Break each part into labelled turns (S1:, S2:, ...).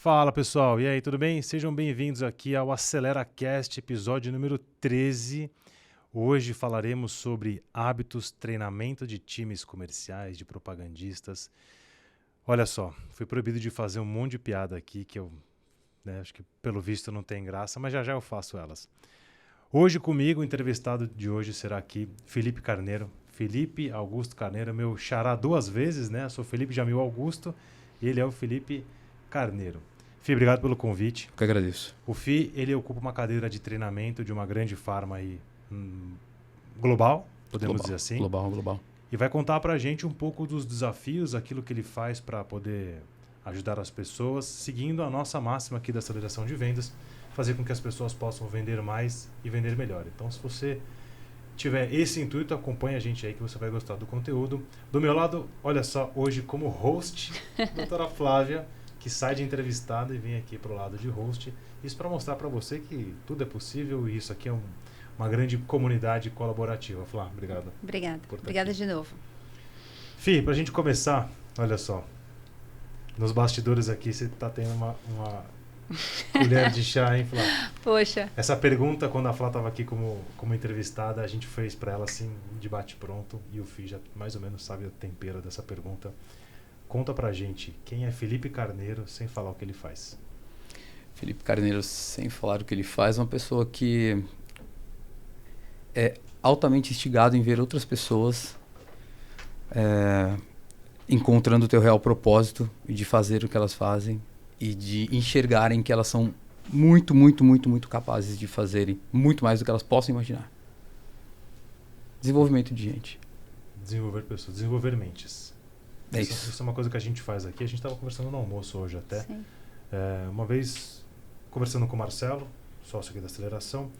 S1: Fala pessoal, e aí, tudo bem? Sejam bem-vindos aqui ao AceleraCast, episódio número 13. Hoje falaremos sobre hábitos, treinamento de times comerciais, de propagandistas. Olha só, fui proibido de fazer um monte de piada aqui que eu acho que pelo visto não tem graça, mas já já eu faço elas. Hoje comigo, o entrevistado de hoje será aqui Felipe Carneiro. Felipe Augusto Carneiro, meu xará duas vezes, né? Eu sou Felipe Jamil Augusto e ele é o Felipe Carneiro. Fih, obrigado pelo convite.
S2: Eu que agradeço.
S1: O Fih, ele ocupa uma cadeira de treinamento de uma grande farma aí, global, podemos dizer assim.
S2: Global.
S1: E vai contar pra gente um pouco dos desafios, aquilo que ele faz para poder ajudar as pessoas, seguindo a nossa máxima aqui da aceleração de vendas, fazer com que as pessoas possam vender mais e vender melhor. Então, se você tiver esse intuito, acompanhe a gente aí que você vai gostar do conteúdo. Do meu lado, olha só, hoje como host, doutora Flávia, que sai de entrevistada e vem aqui para o lado de host. Isso para mostrar para você que tudo é possível e isso aqui é uma grande comunidade colaborativa. Flá, obrigado.
S3: Obrigada de novo.
S1: Fih, para a gente começar, olha só. Nos bastidores aqui você está tendo uma colher de chá, hein, Flá?
S3: Poxa.
S1: Essa pergunta, quando a Flá estava aqui como entrevistada, a gente fez para ela assim, de bate-pronto. E o Fih já mais ou menos sabe o tempero dessa pergunta. Conta pra gente, quem é Felipe Carneiro sem falar o que ele faz?
S2: Felipe Carneiro, sem falar o que ele faz, é uma pessoa que é altamente instigado em ver outras pessoas encontrando o teu real propósito e de fazer o que elas fazem e de enxergarem que elas são muito capazes de fazerem muito mais do que elas possam imaginar. Desenvolvimento de gente.
S1: Desenvolver pessoas, desenvolver mentes. Isso é uma coisa que a gente faz aqui. A gente estava conversando no almoço hoje até. Uma vez, conversando com o Marcelo, sócio aqui da Aceleração.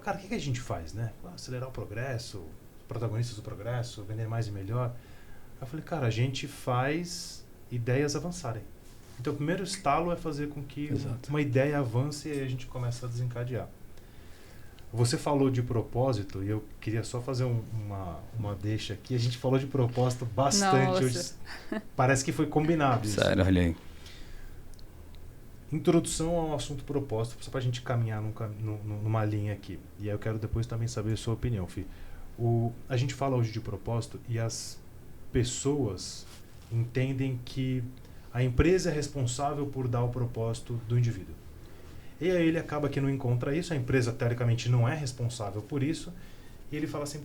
S1: Cara, o que a gente faz, né? Acelerar o progresso, protagonistas do progresso, vender mais e melhor. Eu falei, cara, a gente faz ideias avançarem. Então, o primeiro estalo é fazer com que uma ideia avance e a gente começa a desencadear. Você falou de propósito e eu queria só fazer uma deixa aqui. A gente falou de propósito bastante hoje. Parece que foi combinado isso.
S2: Sério, olha aí.
S1: Introdução ao assunto propósito, só para a gente caminhar numa linha aqui. E aí eu quero depois também saber a sua opinião, Fih. A gente fala hoje de propósito e as pessoas entendem que a empresa é responsável por dar o propósito do indivíduo. E aí ele acaba que não encontra isso, a empresa teoricamente não é responsável por isso, e ele fala assim,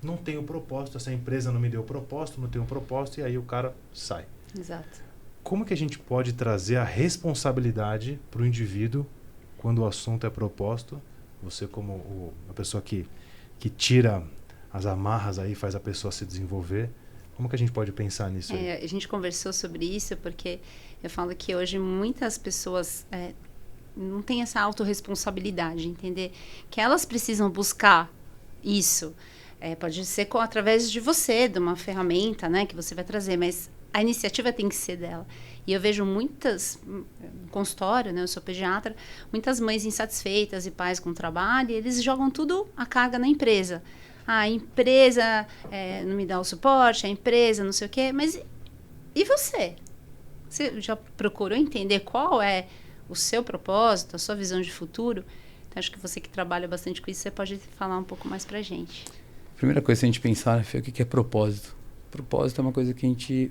S1: não tenho propósito, essa empresa não me deu propósito, não tenho propósito, e aí o cara sai.
S3: Exato.
S1: Como que a gente pode trazer a responsabilidade para o indivíduo quando o assunto é propósito? Você como a pessoa que tira as amarras aí, faz a pessoa se desenvolver, como que a gente pode pensar nisso aí?
S3: A gente conversou sobre isso porque eu falo que hoje muitas pessoas não têm essa autorresponsabilidade, entender que elas precisam buscar isso. Pode ser através de você, de uma ferramenta, né, que você vai trazer, mas a iniciativa tem que ser dela. E eu vejo muitas, no consultório, né, eu sou pediatra, muitas mães insatisfeitas e pais com trabalho, e eles jogam tudo a carga na empresa. A empresa não me dá o suporte, a empresa não sei o quê, mas e você? Você já procurou entender qual é o seu propósito, a sua visão de futuro? Então, acho que você que trabalha bastante com isso, você pode falar um pouco mais pra gente.
S2: Primeira coisa, se a gente pensar, Fih, o que é propósito? Propósito é uma coisa que a gente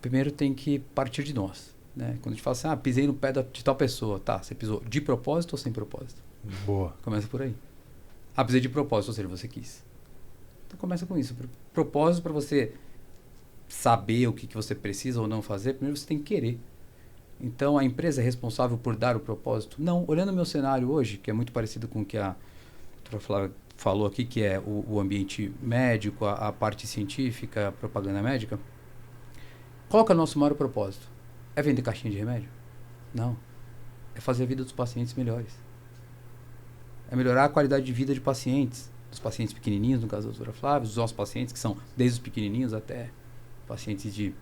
S2: primeiro tem que partir de nós, né? Quando a gente fala assim, pisei no pé de tal pessoa, tá, você pisou de propósito ou sem propósito?
S1: Boa.
S2: Começa por aí. Pisei de propósito, ou seja, você quis. Então começa com isso. Propósito, para você saber o que você precisa ou não fazer, primeiro você tem que querer. Então a empresa é responsável por dar o propósito? Não. Olhando o meu cenário hoje, que é muito parecido com o que a doutora Flávia falou aqui, que é o ambiente médico, a parte científica, a propaganda médica, qual que é o nosso maior propósito? É vender caixinha de remédio? Não. É fazer a vida dos pacientes melhores. É melhorar a qualidade de vida de pacientes. Dos pacientes pequenininhos, no caso da doutora Flávia, dos nossos pacientes, que são desde os pequenininhos até pacientes de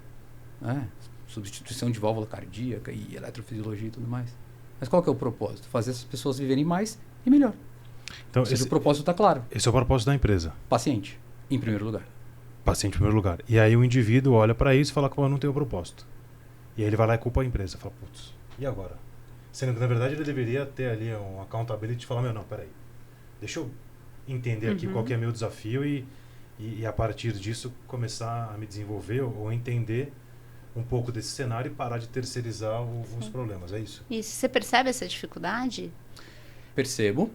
S2: substituição de válvula cardíaca e eletrofisiologia e tudo mais. Mas qual que é o propósito? Fazer essas pessoas viverem mais e melhor.
S1: Então,
S2: ou seja, o propósito está claro.
S1: Esse é o propósito da empresa.
S2: Paciente, em primeiro lugar.
S1: Paciente em primeiro lugar. E aí o indivíduo olha para isso e fala que eu não tenho propósito. E aí ele vai lá e culpa a empresa. Fala, putz, E agora? Sendo que, na verdade, ele deveria ter ali um accountability e falar, não, peraí, deixa eu entender aqui qual que é meu desafio e a partir disso começar a me desenvolver ou entender um pouco desse cenário e parar de terceirizar os problemas, é isso?
S3: Isso. Você percebe essa dificuldade?
S2: Percebo.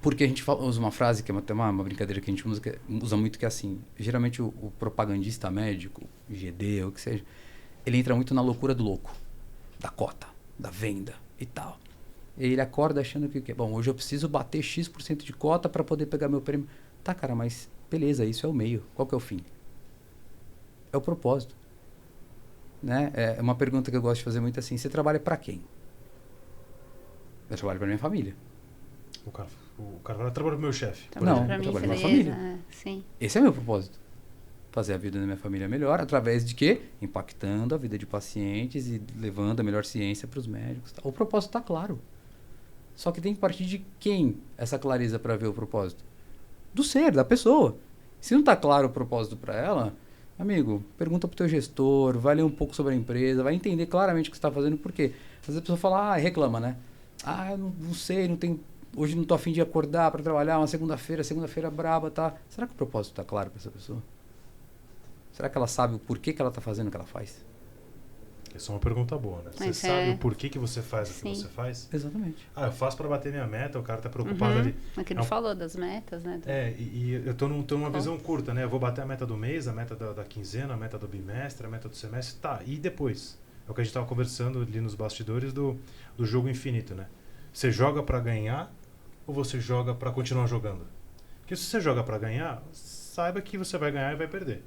S2: Porque a gente usa uma frase, que é uma brincadeira que a gente usa muito, que é assim, geralmente o propagandista médico, GD, ou o que seja, ele entra muito na loucura do louco, da cota, da venda e tal. E ele acorda achando que, bom, hoje eu preciso bater X% de cota para poder pegar meu prêmio. Tá, cara, mas beleza, isso é o meio. Qual que é o fim? É o propósito. Né? É uma pergunta que eu gosto de fazer muito assim, você trabalha para quem? Eu trabalho para minha família.
S1: O cara vai trabalhar pro meu chefe.
S2: Não,
S3: pra mim
S2: eu trabalho pra minha família.
S3: Sim.
S2: Esse é meu propósito. Fazer a vida da minha família melhor, através de quê? Impactando a vida de pacientes e levando a melhor ciência para os médicos. O propósito está claro. Só que tem que partir de quem essa clareza para ver o propósito? Do ser, da pessoa. Se não está claro o propósito para ela, amigo, pergunta pro teu gestor, vai ler um pouco sobre a empresa, vai entender claramente o que você está fazendo, por quê? Às vezes a pessoa fala, reclama, né? Eu não sei, não tenho... Hoje não tô a fim de acordar para trabalhar, uma segunda-feira braba, tá? Será que o propósito está claro para essa pessoa? Será que ela sabe o porquê que ela está fazendo o que ela faz?
S1: Essa é uma pergunta boa, né? Você sabe o porquê que você faz o que você faz?
S2: Exatamente.
S1: Eu faço para bater minha meta, o cara tá preocupado ali.
S3: É que ele falou das metas, né?
S1: E eu tô numa visão curta, né? Eu vou bater a meta do mês, a meta da quinzena, a meta do bimestre, a meta do semestre, tá. E depois? É o que a gente tava conversando ali nos bastidores do jogo infinito, né? Você joga para ganhar ou você joga para continuar jogando? Porque se você joga para ganhar, saiba que você vai ganhar e vai perder.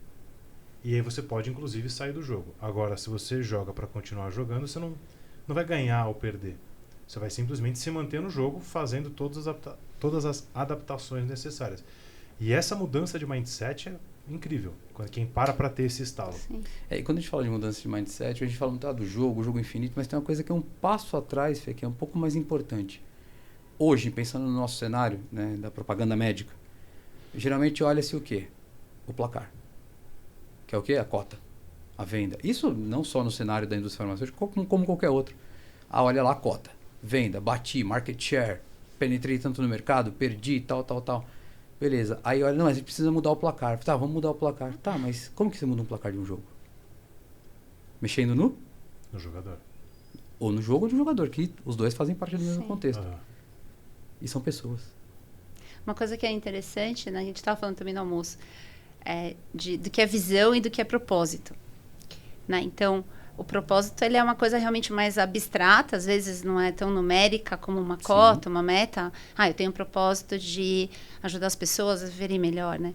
S1: E aí você pode, inclusive, sair do jogo. Agora, se você joga para continuar jogando, você não vai ganhar ou perder. Você vai simplesmente se manter no jogo, fazendo todas as adaptações necessárias. E essa mudança de mindset é incrível. Quem para ter esse estalo.
S2: E quando a gente fala de mudança de mindset, a gente fala muito do jogo infinito, mas tem uma coisa que é um passo atrás, Fê, que é um pouco mais importante. Hoje, pensando no nosso cenário, né, da propaganda médica, geralmente olha-se o quê? O placar. Que é o quê? A cota, a venda. Isso não só no cenário da indústria farmacêutica, como qualquer outro. Olha lá a cota, venda, bati, market share, penetrei tanto no mercado, perdi, tal. Beleza. Aí olha, não, mas a gente precisa mudar o placar. Tá, vamos mudar o placar. Tá, mas como que você muda um placar de um jogo? Mexendo no
S1: jogador.
S2: Ou no jogo ou no jogador, que os dois fazem parte do mesmo contexto. E são pessoas.
S3: Uma coisa que é interessante, né, a gente estava falando também no almoço, do que é visão e do que é propósito. Né? Então, o propósito ele é uma coisa realmente mais abstrata, às vezes não é tão numérica como uma cota, uma meta. Eu tenho um propósito de ajudar as pessoas a viverem melhor, né?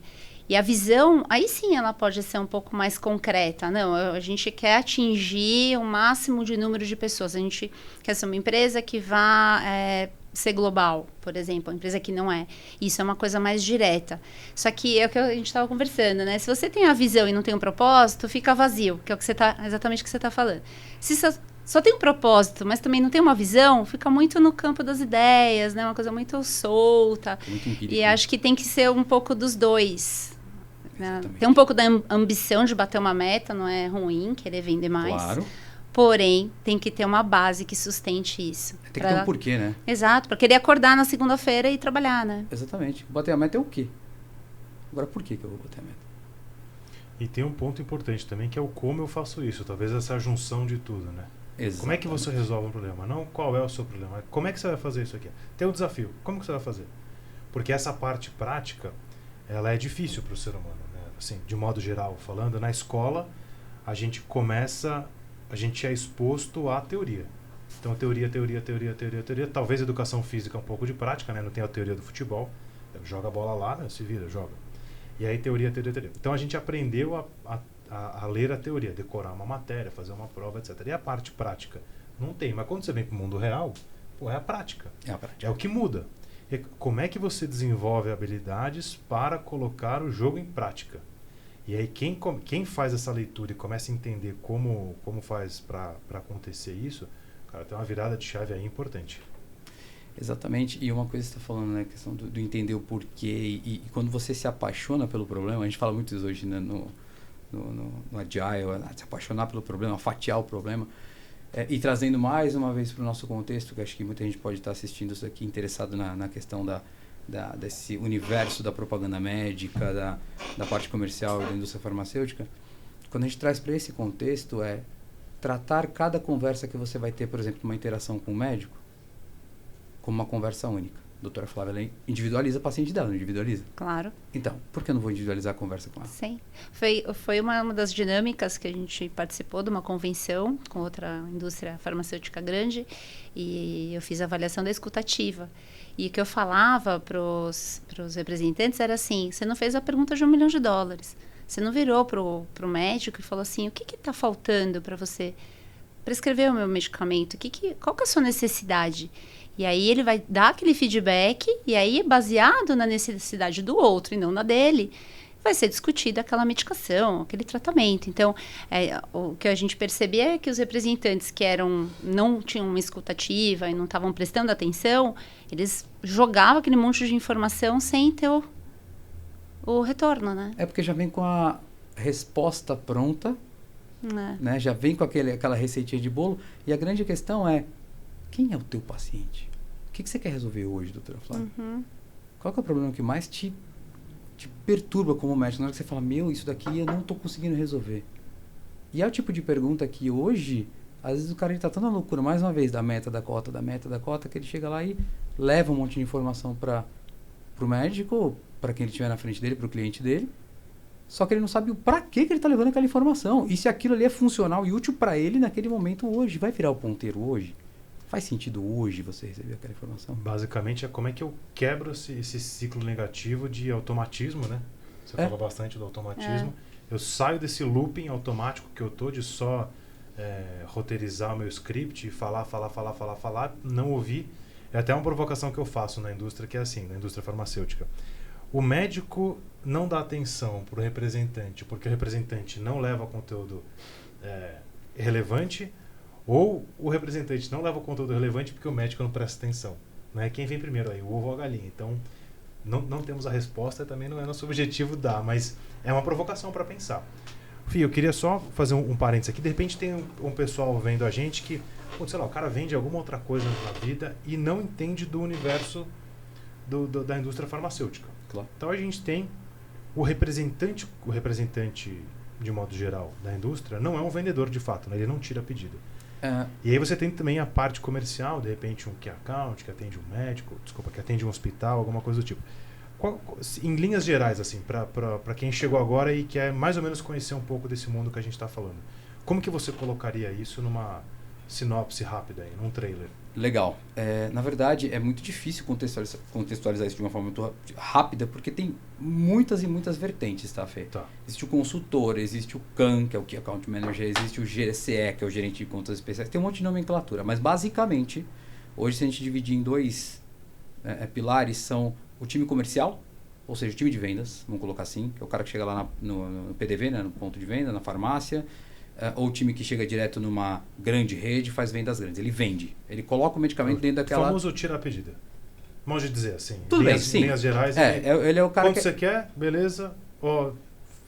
S3: E a visão, aí sim ela pode ser um pouco mais concreta. Não, a gente quer atingir o máximo de número de pessoas. A gente quer ser uma empresa que vá ser global, por exemplo, uma empresa que não é. Isso é uma coisa mais direta. Só que é o que a gente estava conversando, né? Se você tem a visão e não tem um propósito, fica vazio, que é exatamente o que você está falando. Se só tem um propósito, mas também não tem uma visão, fica muito no campo das ideias, né? Uma coisa muito solta.
S2: Muito empírico.
S3: E acho que tem que ser um pouco dos dois. Né? Tem um pouco da ambição de bater uma meta, não é ruim querer vender mais.
S2: Claro.
S3: Porém, tem que ter uma base que sustente isso.
S2: Tem que ter um porquê, né?
S3: Exato, para querer acordar na segunda-feira e trabalhar, né?
S2: Exatamente. Bater a meta é o quê? Agora, por que eu vou bater a meta?
S1: E tem um ponto importante também, que é o como eu faço isso. Talvez essa junção de tudo, né?
S2: Exatamente.
S1: Como é que você resolve um problema? Não qual é o seu problema. Como é que você vai fazer isso aqui? Tem um desafio. Como que você vai fazer? Porque essa parte prática, ela é difícil para o ser humano, né? Assim, de modo geral falando, na escola, a gente é exposto à teoria. Então, teoria. Talvez educação física um pouco de prática, né? Não tem a teoria do futebol. Joga a bola lá, né? Se vira, joga. E aí, teoria. Então, a gente aprendeu a ler a teoria, decorar uma matéria, fazer uma prova, etc. E a parte prática? Não tem. Mas quando você vem para o mundo real, é a prática. É o que muda. E como é que você desenvolve habilidades para colocar o jogo em prática? E aí quem faz essa leitura e começa a entender como faz para acontecer isso, cara, tem uma virada de chave aí importante.
S2: Exatamente. E uma coisa que você está falando, né, a questão do entender o porquê. E quando você se apaixona pelo problema, a gente fala muito isso hoje, né, no Agile, se apaixonar pelo problema, fatiar o problema. E trazendo mais uma vez para o nosso contexto, que acho que muita gente pode estar assistindo isso aqui, interessado na questão desse universo da propaganda médica, da parte comercial e da indústria farmacêutica, quando a gente traz para esse contexto tratar cada conversa que você vai ter, por exemplo, uma interação com o médico, como uma conversa única. A doutora Flávia, ela individualiza o paciente dela, não individualiza?
S3: Claro.
S2: Então, por que eu não vou individualizar a conversa com ela?
S3: Sim. Foi uma das dinâmicas que a gente participou de uma convenção com outra indústria farmacêutica grande e eu fiz a avaliação da escutativa. E o que eu falava para os representantes era assim, você não fez a pergunta de $1 milhão. Você não virou pro médico e falou assim, o que está faltando para você prescrever o meu medicamento? Qual que é a sua necessidade? E aí ele vai dar aquele feedback e aí, baseado na necessidade do outro e não na dele, vai ser discutida aquela medicação, aquele tratamento. Então, o que a gente percebia é que os representantes que não tinham uma escutativa e não estavam prestando atenção, eles jogavam aquele monte de informação sem ter o retorno, né?
S2: É porque já vem com a resposta pronta, né? Já vem com aquela receitinha de bolo. E a grande questão é, quem é o teu paciente? O que você quer resolver hoje, doutora Flávia?
S3: Uhum.
S2: Qual que é o problema que mais te perturba como médico? Na hora que você fala, isso daqui eu não estou conseguindo resolver. E é o tipo de pergunta que hoje, às vezes o cara está tão na loucura, mais uma vez, da meta, da cota, que ele chega lá e leva um monte de informação para o médico, para quem ele estiver na frente dele, para o cliente dele. Só que ele não sabe o para que ele está levando aquela informação. E se aquilo ali é funcional e útil para ele naquele momento hoje. Vai virar o ponteiro hoje? Faz sentido hoje você receber aquela informação?
S1: Basicamente é como é que eu quebro esse ciclo negativo de automatismo, né? Você fala bastante do automatismo. Eu saio desse looping automático que eu tô de só roteirizar o meu script e falar, não ouvir. É até uma provocação que eu faço na indústria, que é assim, na indústria farmacêutica. O médico não dá atenção para o representante porque o representante não leva conteúdo relevante, ou o representante não leva o conteúdo relevante porque o médico não presta atenção. Né? Quem vem primeiro aí, o ovo ou a galinha? Então, não temos a resposta, também não é nosso objetivo dar, mas é uma provocação para pensar. Fih, eu queria só fazer um parênteses aqui. De repente tem um pessoal vendo a gente que, sei lá, o cara vende alguma outra coisa na vida e não entende do universo da indústria farmacêutica.
S2: Claro.
S1: Então a gente tem o representante de modo geral da indústria não é um vendedor de fato, né? Ele não tira pedido. E aí você tem também a parte comercial, de repente um key account que atende um médico, que atende um hospital, alguma coisa do tipo. Em linhas gerais, assim, para quem chegou agora e quer mais ou menos conhecer um pouco desse mundo que a gente está falando, como que você colocaria isso numa sinopse rápida aí, num trailer?
S2: Legal. Na verdade, é muito difícil contextualizar isso de uma forma muito rápida, porque tem muitas e muitas vertentes, tá, Fê?
S1: Tá.
S2: Existe o consultor, existe o CAM, que é o Key Account Manager, existe o GCE, que é o Gerente de Contas Especiais, tem um monte de nomenclatura, mas basicamente, hoje se a gente dividir em dois pilares, são o time comercial, ou seja, o time de vendas, vamos colocar assim, que é o cara que chega lá no PDV, né, no ponto de venda, na farmácia, ou o time que chega direto numa grande rede, faz vendas grandes. Ele vende. Ele coloca o medicamento dentro daquela...
S1: O famoso tira a pedida. Vamos dizer assim.
S2: Tudo bem, sim.
S1: Linhas gerais.
S2: Ele é o cara
S1: quanto você quer, beleza.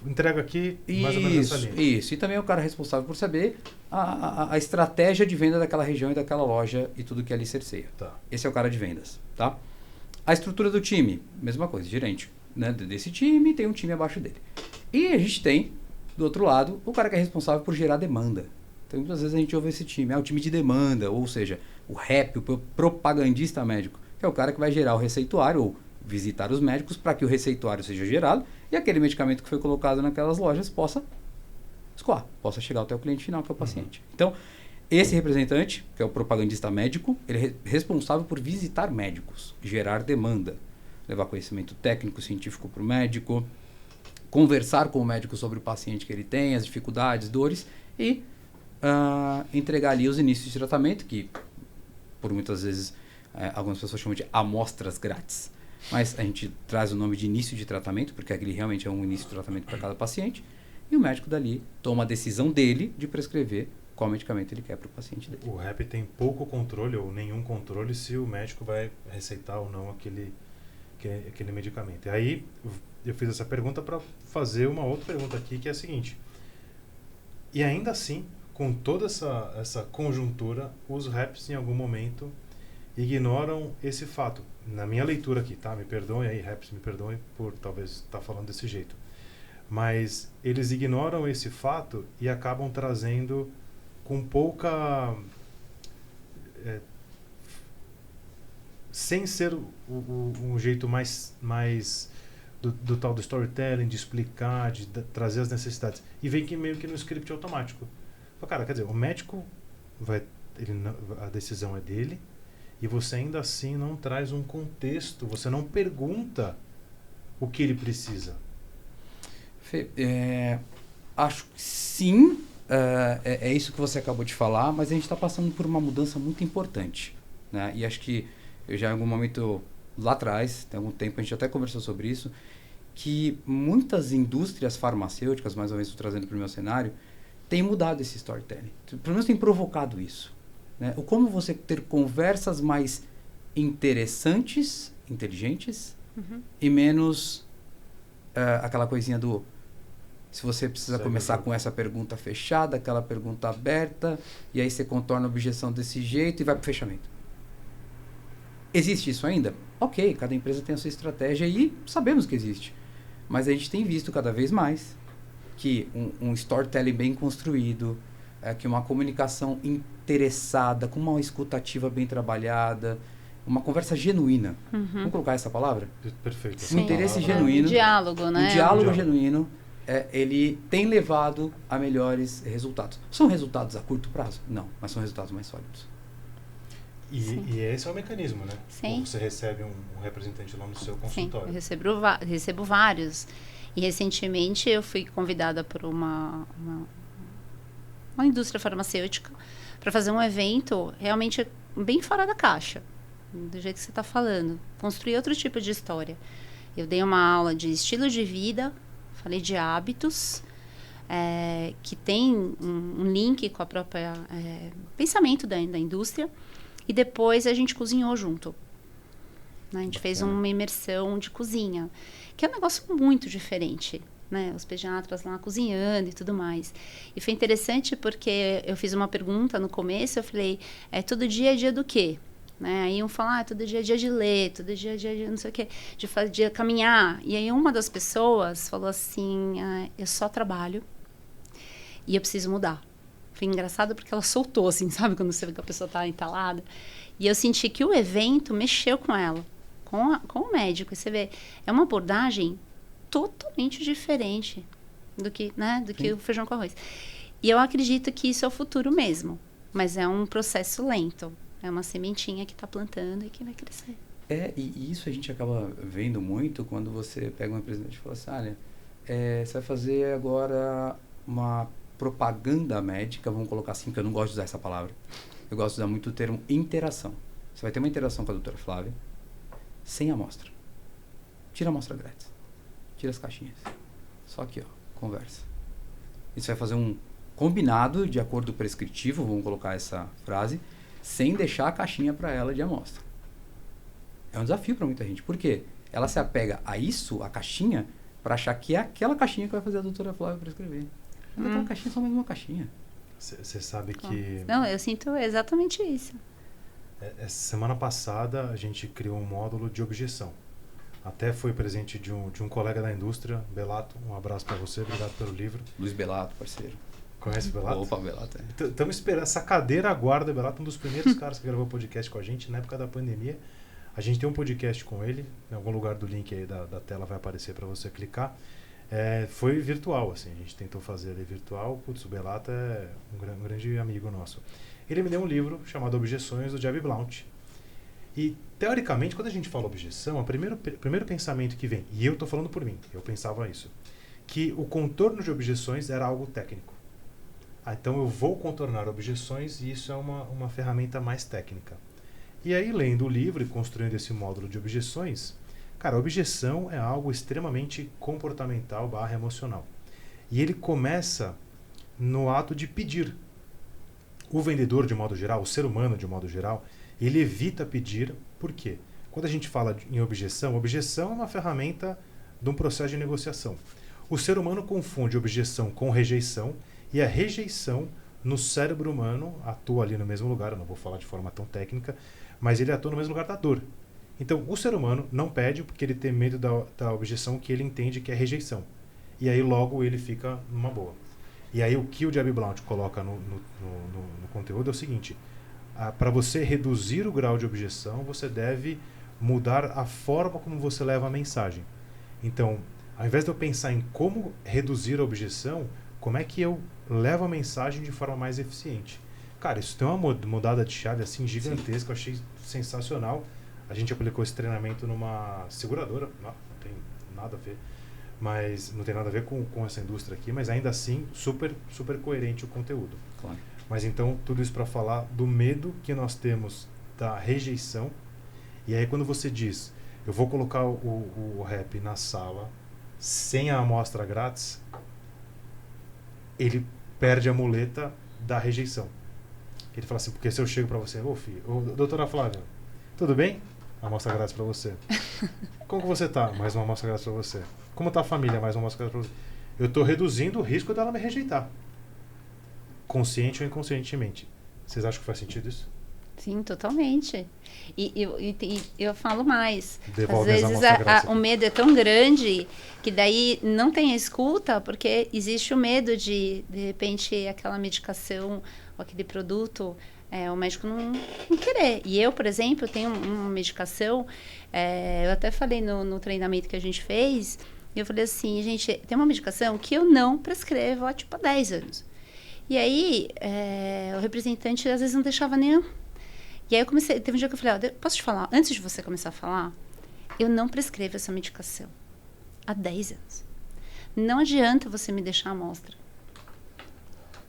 S1: Entrega aqui, mais ou menos essa linha.
S2: Isso. E também é o cara responsável por saber a estratégia de venda daquela região e daquela loja e tudo que ali cerceia.
S1: Tá.
S2: Esse é o cara de vendas, tá? A estrutura do time, mesma coisa, gerente. Né? Desse time, tem um time abaixo dele. E a gente tem, do outro lado, o cara que é responsável por gerar demanda. Então, muitas vezes a gente ouve esse time, o time de demanda, ou seja, o rep, o propagandista médico, que é o cara que vai gerar o receituário, ou visitar os médicos para que o receituário seja gerado e aquele medicamento que foi colocado naquelas lojas possa escoar, possa chegar até o cliente final, que é o paciente. Então, esse representante, que é o propagandista médico, ele é responsável por visitar médicos, gerar demanda, levar conhecimento técnico, científico para o médico, conversar com o médico sobre o paciente que ele tem, as dificuldades, dores e entregar ali os inícios de tratamento, que por muitas vezes algumas pessoas chamam de amostras grátis, mas a gente traz o nome de início de tratamento, porque aquele realmente é um início de tratamento para cada paciente, e o médico dali toma a decisão dele de prescrever qual medicamento ele quer para o paciente dele.
S1: O rep tem pouco controle ou nenhum controle se o médico vai receitar ou não aquele medicamento. E aí eu fiz essa pergunta para fazer uma outra pergunta aqui, que é a seguinte: e ainda assim com toda essa conjuntura, os raps em algum momento ignoram esse fato. Na minha leitura aqui, tá? Me perdoem aí, raps, me perdoem por talvez estar falando desse jeito. Mas eles ignoram esse fato e acabam trazendo com pouca... sem ser um jeito mais do tal do storytelling, de explicar, de trazer as necessidades. E vem que meio que no script automático. Cara, quer dizer, o médico a decisão é dele e você ainda assim não traz um contexto, você não pergunta o que ele precisa.
S2: Fê, acho que sim, é isso que você acabou de falar, mas a gente está passando por uma mudança muito importante, né? E acho que eu já em algum momento lá atrás, tem algum tempo, a gente até conversou sobre isso, que muitas indústrias farmacêuticas, mais ou menos trazendo para o meu cenário, têm mudado esse storytelling. Pelo menos tem provocado isso, né? O como você ter conversas mais interessantes, inteligentes, e menos aquela coisinha do... Se você precisa começar com essa pergunta fechada, aquela pergunta aberta, e aí você contorna a objeção desse jeito e vai para o fechamento. Existe isso ainda? Ok, cada empresa tem a sua estratégia e sabemos que existe. Mas a gente tem visto cada vez mais que um storytelling bem construído, que uma comunicação interessada, com uma escutativa bem trabalhada, uma conversa genuína. Vamos colocar essa palavra?
S1: Perfeito.
S3: Sim.
S2: Um interesse genuíno.
S3: Um diálogo, né?
S2: Um diálogo genuíno. Ele tem levado a melhores resultados. São resultados a curto prazo? Não, mas são resultados mais sólidos.
S1: E esse é o mecanismo, né?
S3: Sim.
S1: Você recebe um representante lá no seu consultório.
S3: Sim, eu recebo vários. E recentemente eu fui convidada por uma indústria farmacêutica para fazer um evento realmente bem fora da caixa, do jeito que você está falando. Construir outro tipo de história. Eu dei uma aula de estilo de vida, falei de hábitos, que tem um link com a própria pensamento da indústria. E depois a gente cozinhou junto. Né? A gente fez uma imersão de cozinha, que é um negócio muito diferente. Né? Os pediatras lá cozinhando e tudo mais. E foi interessante porque eu fiz uma pergunta no começo, eu falei, todo dia é dia do quê? Né? Aí um fala, todo dia é dia de ler, todo dia é dia de não sei o quê, de caminhar. E aí uma das pessoas falou assim, eu só trabalho e eu preciso mudar. Foi engraçado porque ela soltou, assim, sabe? Quando você vê que a pessoa está entalada. E eu senti que o evento mexeu com ela, com o médico. E você vê, é uma abordagem totalmente diferente do que o feijão com arroz. E eu acredito que isso é o futuro mesmo. Mas é um processo lento. É uma sementinha que está plantando e que vai crescer.
S2: E isso a gente acaba vendo muito quando você pega uma presidente e fala assim, olha, você vai fazer agora uma propaganda médica, vamos colocar assim, porque eu não gosto de usar essa palavra. Eu gosto de usar muito o termo interação. Você vai ter uma interação com a doutora Flávia sem amostra. Tira a amostra grátis. Tira as caixinhas. Só aqui, conversa. E você vai fazer um combinado de acordo prescritivo, vamos colocar essa frase, sem deixar a caixinha para ela de amostra. É um desafio para muita gente. Por quê? Ela se apega a isso, a caixinha, para achar que é aquela caixinha que vai fazer a doutora Flávia prescrever. Mas aquela caixinha é só mais uma caixinha.
S1: Você sabe que...
S3: Não, eu sinto exatamente isso.
S1: Semana passada a gente criou um módulo de objeção. Até foi presente de um colega da indústria, Belato. Um abraço para você, obrigado pelo livro.
S2: Luiz Belato, parceiro.
S1: Conhece o Belato?
S2: Opa, Belato,
S1: Estamos esperando. Essa cadeira aguarda o Belato, um dos primeiros caras que gravou podcast com a gente na época da pandemia. A gente tem um podcast com ele, em algum lugar do link aí da tela vai aparecer para você clicar. Foi virtual, assim, a gente tentou fazer ele virtual. Putz, o Belato é um grande amigo nosso. Ele me deu um livro chamado Objeções, do Jeb Blount. E, teoricamente, quando a gente fala objeção, o primeiro pensamento que vem, e eu estou falando por mim, eu pensava isso, que o contorno de objeções era algo técnico. Então eu vou contornar objeções e isso é uma ferramenta mais técnica. E aí, lendo o livro e construindo esse módulo de objeções, cara, a objeção é algo extremamente comportamental / emocional. E ele começa no ato de pedir. O vendedor, de modo geral, o ser humano, de modo geral, ele evita pedir. Por quê? Quando a gente fala em objeção é uma ferramenta de um processo de negociação. O ser humano confunde objeção com rejeição e a rejeição no cérebro humano, atua ali no mesmo lugar, eu não vou falar de forma tão técnica, mas ele atua no mesmo lugar da dor. Então, o ser humano não pede porque ele tem medo da objeção que ele entende que é rejeição. E aí, logo, ele fica numa boa. E aí, o que o Jeb Blount coloca no conteúdo é o seguinte: para você reduzir o grau de objeção, você deve mudar a forma como você leva a mensagem. Então, ao invés de eu pensar em como reduzir a objeção, como é que eu levo a mensagem de forma mais eficiente? Cara, isso tem uma mudada de chave assim gigantesca. Eu achei sensacional. A gente aplicou esse treinamento numa seguradora, não tem nada a ver, mas não tem nada a ver com essa indústria aqui, mas ainda assim super coerente o conteúdo.
S2: Claro.
S1: Mas então tudo isso para falar do medo que nós temos da rejeição. E aí quando você diz, eu vou colocar o rap na sala sem a amostra grátis, ele perde a muleta da rejeição. Ele fala assim, porque se eu chego para você, doutora Flávia, tudo bem? Amostra grátis para você. Como que você tá? Mais uma amostra grátis para você. Como tá a família? Mais uma amostra grátis para você. Eu estou reduzindo o risco dela me rejeitar. Consciente ou inconscientemente. Vocês acham que faz sentido isso?
S3: Sim, totalmente. E eu falo mais.
S1: Devolve
S3: às vezes o medo é tão grande que daí não tem a escuta, porque existe o medo de repente, aquela medicação ou aquele produto, o médico não querer. E eu, por exemplo, tenho uma medicação, eu até falei no treinamento que a gente fez, eu falei assim, gente, tem uma medicação que eu não prescrevo há 10 anos. E aí, o representante às vezes não deixava nem... E aí eu comecei, teve um dia que eu falei, posso te falar, antes de você começar a falar, eu não prescrevo essa medicação há 10 anos. Não adianta você me deixar a amostra,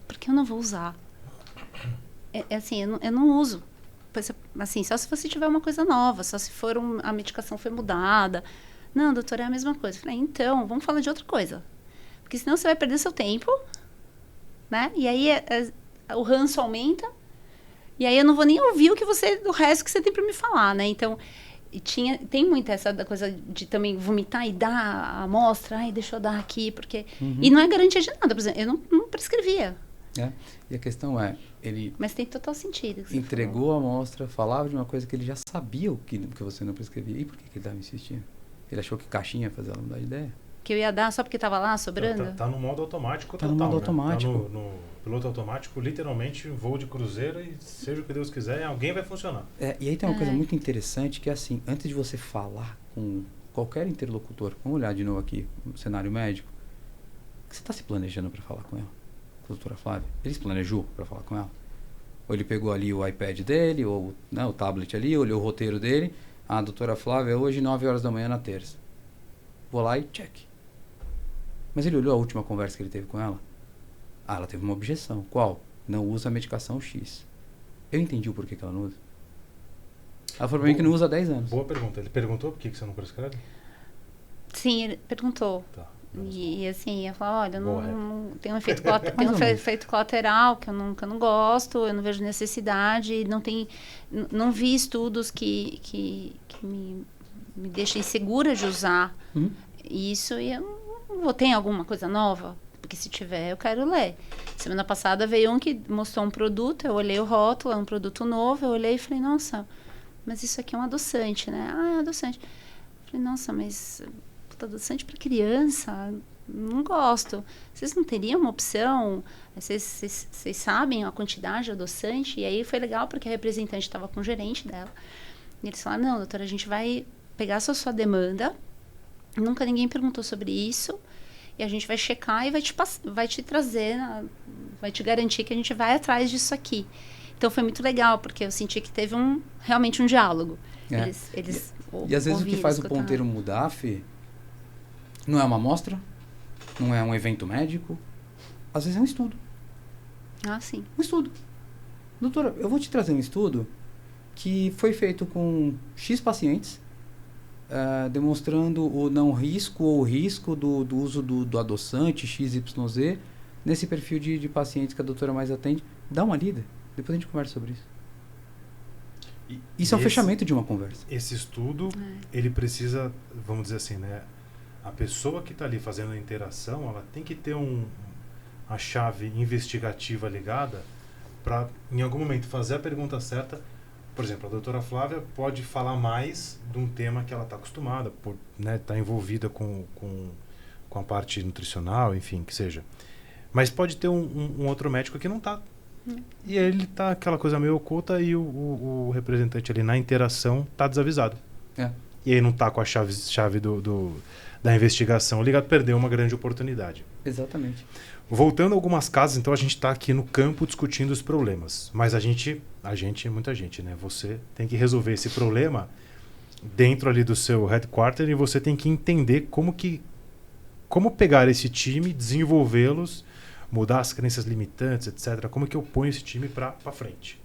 S3: porque eu não vou usar. Assim, eu não uso. Assim, só se você tiver uma coisa nova, só se for a medicação foi mudada. Não, doutora, é a mesma coisa. Eu falei, então, vamos falar de outra coisa. Porque senão você vai perder seu tempo, né? E aí o ranço aumenta. E aí eu não vou nem ouvir o resto que você tem para me falar, né? Então, tem muito essa coisa de também vomitar e dar a amostra. Ai, deixa eu dar aqui, porque...
S2: Uhum.
S3: E não é garantia de nada. Por exemplo, eu não prescrevia.
S2: E a questão é, ele...
S3: Mas tem total sentido.
S2: Entregou a amostra, falava de uma coisa que ele já sabia que você não prescrevia. E por que ele estava insistindo? Ele achou que caixinha fazia ela mudar de ideia?
S3: Que eu ia dar só porque estava lá, sobrando?
S1: Tá no modo automático
S2: total,
S1: no modo
S2: automático.
S1: Tá no piloto automático, literalmente, voo de cruzeiro e seja o que Deus quiser, alguém vai funcionar.
S2: E aí tem uma coisa muito interessante que é assim, antes de você falar com qualquer interlocutor, vamos olhar de novo aqui no cenário médico, o que você está se planejando para falar com ela? Com a doutora Flávia? Ele se planejou para falar com ela? Ou ele pegou ali o iPad dele, ou o tablet ali, olhou o roteiro dele, doutora Flávia, hoje 9 horas da manhã na terça. Vou lá e check. Mas ele olhou a última conversa que ele teve com ela? Ela teve uma objeção. Qual? Não usa a medicação X. Eu entendi o porquê que ela não usa. Ela falou pra mim que não usa há 10 anos.
S1: Boa pergunta. Ele perguntou por que você não prescreve?
S3: Sim, ele perguntou.
S1: Tá.
S3: E assim, eu falo, olha, não tem um efeito colateral que eu não gosto, eu não vejo necessidade, não vi estudos que me deixem segura de usar isso, e eu não vou ter alguma coisa nova, porque se tiver eu quero ler. Semana passada veio um que mostrou um produto, eu olhei o rótulo, é um produto novo, eu olhei e falei, nossa, mas isso aqui é um adoçante, né? É adoçante. Eu falei, nossa, mas adoçante para criança, não gosto. Vocês não teriam uma opção? Vocês sabem a quantidade de adoçante? E aí foi legal porque a representante estava com o gerente dela. E eles falaram, não, doutora, a gente vai pegar a sua demanda. Nunca ninguém perguntou sobre isso. E a gente vai checar e vai te trazer, vai te garantir que a gente vai atrás disso aqui. Então foi muito legal, porque eu senti que teve realmente um diálogo. Eles
S2: e às vezes o que faz o ponteiro mudar, Fê, não é uma amostra, não é um evento médico, às vezes é um estudo.
S3: Sim.
S2: Um estudo. Doutora, eu vou te trazer um estudo que foi feito com X pacientes, demonstrando o não risco ou o risco do uso do adoçante XYZ nesse perfil de pacientes que a doutora mais atende. Dá uma lida, depois a gente conversa sobre isso. Isso é um fechamento de uma conversa.
S1: Esse estudo, ele precisa, vamos dizer assim, né? A pessoa que está ali fazendo a interação, ela tem que ter a chave investigativa ligada para, em algum momento, fazer a pergunta certa. Por exemplo, a doutora Flávia pode falar mais de um tema que ela está acostumada, por estar envolvida com a parte nutricional, enfim, que seja. Mas pode ter um outro médico que não está. E ele está aquela coisa meio oculta e o representante ali na interação está desavisado. E aí não está com a chave da investigação ligado, perdeu uma grande oportunidade.
S2: Exatamente.
S1: Voltando a algumas casas, então a gente está aqui no campo discutindo os problemas. Mas muita gente, né? Você tem que resolver esse problema dentro ali do seu headquarter e você tem que entender como pegar esse time, desenvolvê-los, mudar as crenças limitantes, etc. Como que eu ponho esse time para frente.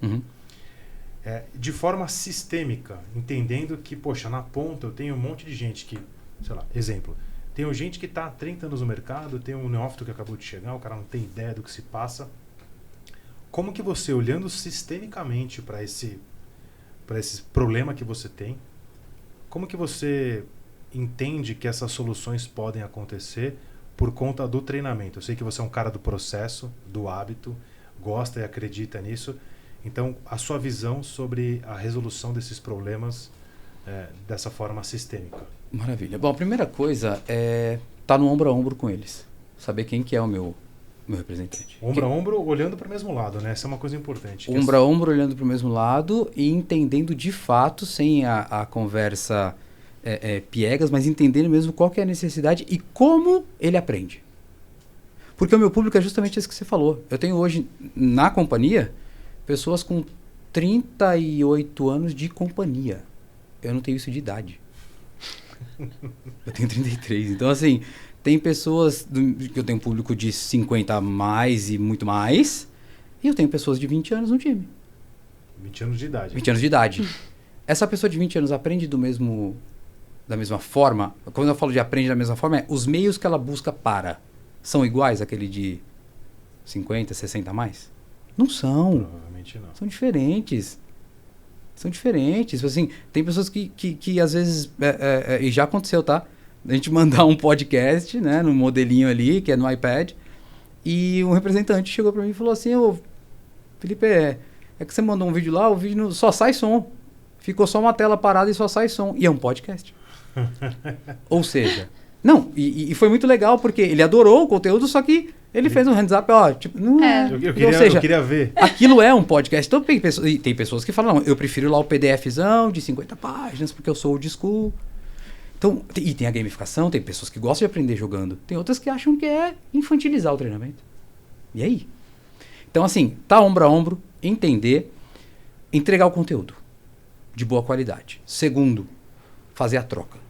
S1: De forma sistêmica, entendendo que, poxa, na ponta eu tenho um monte de gente que, sei lá, exemplo, tem gente que está há 30 anos no mercado, tem um neófito que acabou de chegar, o cara não tem ideia do que se passa. Como que você, olhando sistemicamente para esse problema que você tem, como que você entende que essas soluções podem acontecer por conta do treinamento? Eu sei que você é um cara do processo, do hábito, gosta e acredita nisso. Então, a sua visão sobre a resolução desses problemas dessa forma sistêmica.
S2: Maravilha. Bom, a primeira coisa é estar no ombro a ombro com eles. Saber quem que é o meu representante.
S1: Ombro a ombro, olhando para o mesmo lado, né? Essa é uma coisa importante.
S2: Ombro a ombro, olhando para o mesmo lado e entendendo de fato, sem a conversa piegas, mas entendendo mesmo qual que é a necessidade e como ele aprende. Porque o meu público é justamente isso que você falou. Eu tenho hoje, na companhia, pessoas com 38 anos de companhia. Eu não tenho isso de idade. Eu tenho 33. Então, assim, tem pessoas que eu tenho um público de 50 a mais e muito mais. E eu tenho pessoas de 20 anos no time.
S1: 20 anos de idade.
S2: 20 anos de idade. Essa pessoa de 20 anos aprende da mesma forma. Quando eu falo de aprende da mesma forma, os meios que ela busca são iguais àquele de 50, 60 a mais? Não são.
S1: Provavelmente não.
S2: São diferentes. São diferentes. Assim, tem pessoas que às vezes... e já aconteceu, tá? A gente mandar um podcast, né? No modelinho ali, que é no iPad. E um representante chegou pra mim e falou assim... Ô, Felipe, é que você mandou um vídeo lá, o vídeo só sai som. Ficou só uma tela parada e só sai som. E é um podcast. Ou seja... Não, e foi muito legal, porque ele adorou o conteúdo, só que ele fez um hands up, ó, tipo, não é.
S1: Eu queria ver.
S2: Aquilo é um podcast. Então tem pessoas que falam, não, eu prefiro lá o PDFzão de 50 páginas, porque eu sou old school. Então, e tem a gamificação, tem pessoas que gostam de aprender jogando. Tem outras que acham que é infantilizar o treinamento. E aí? Então, assim, tá ombro a ombro, entender, entregar o conteúdo de boa qualidade. Segundo, fazer a troca.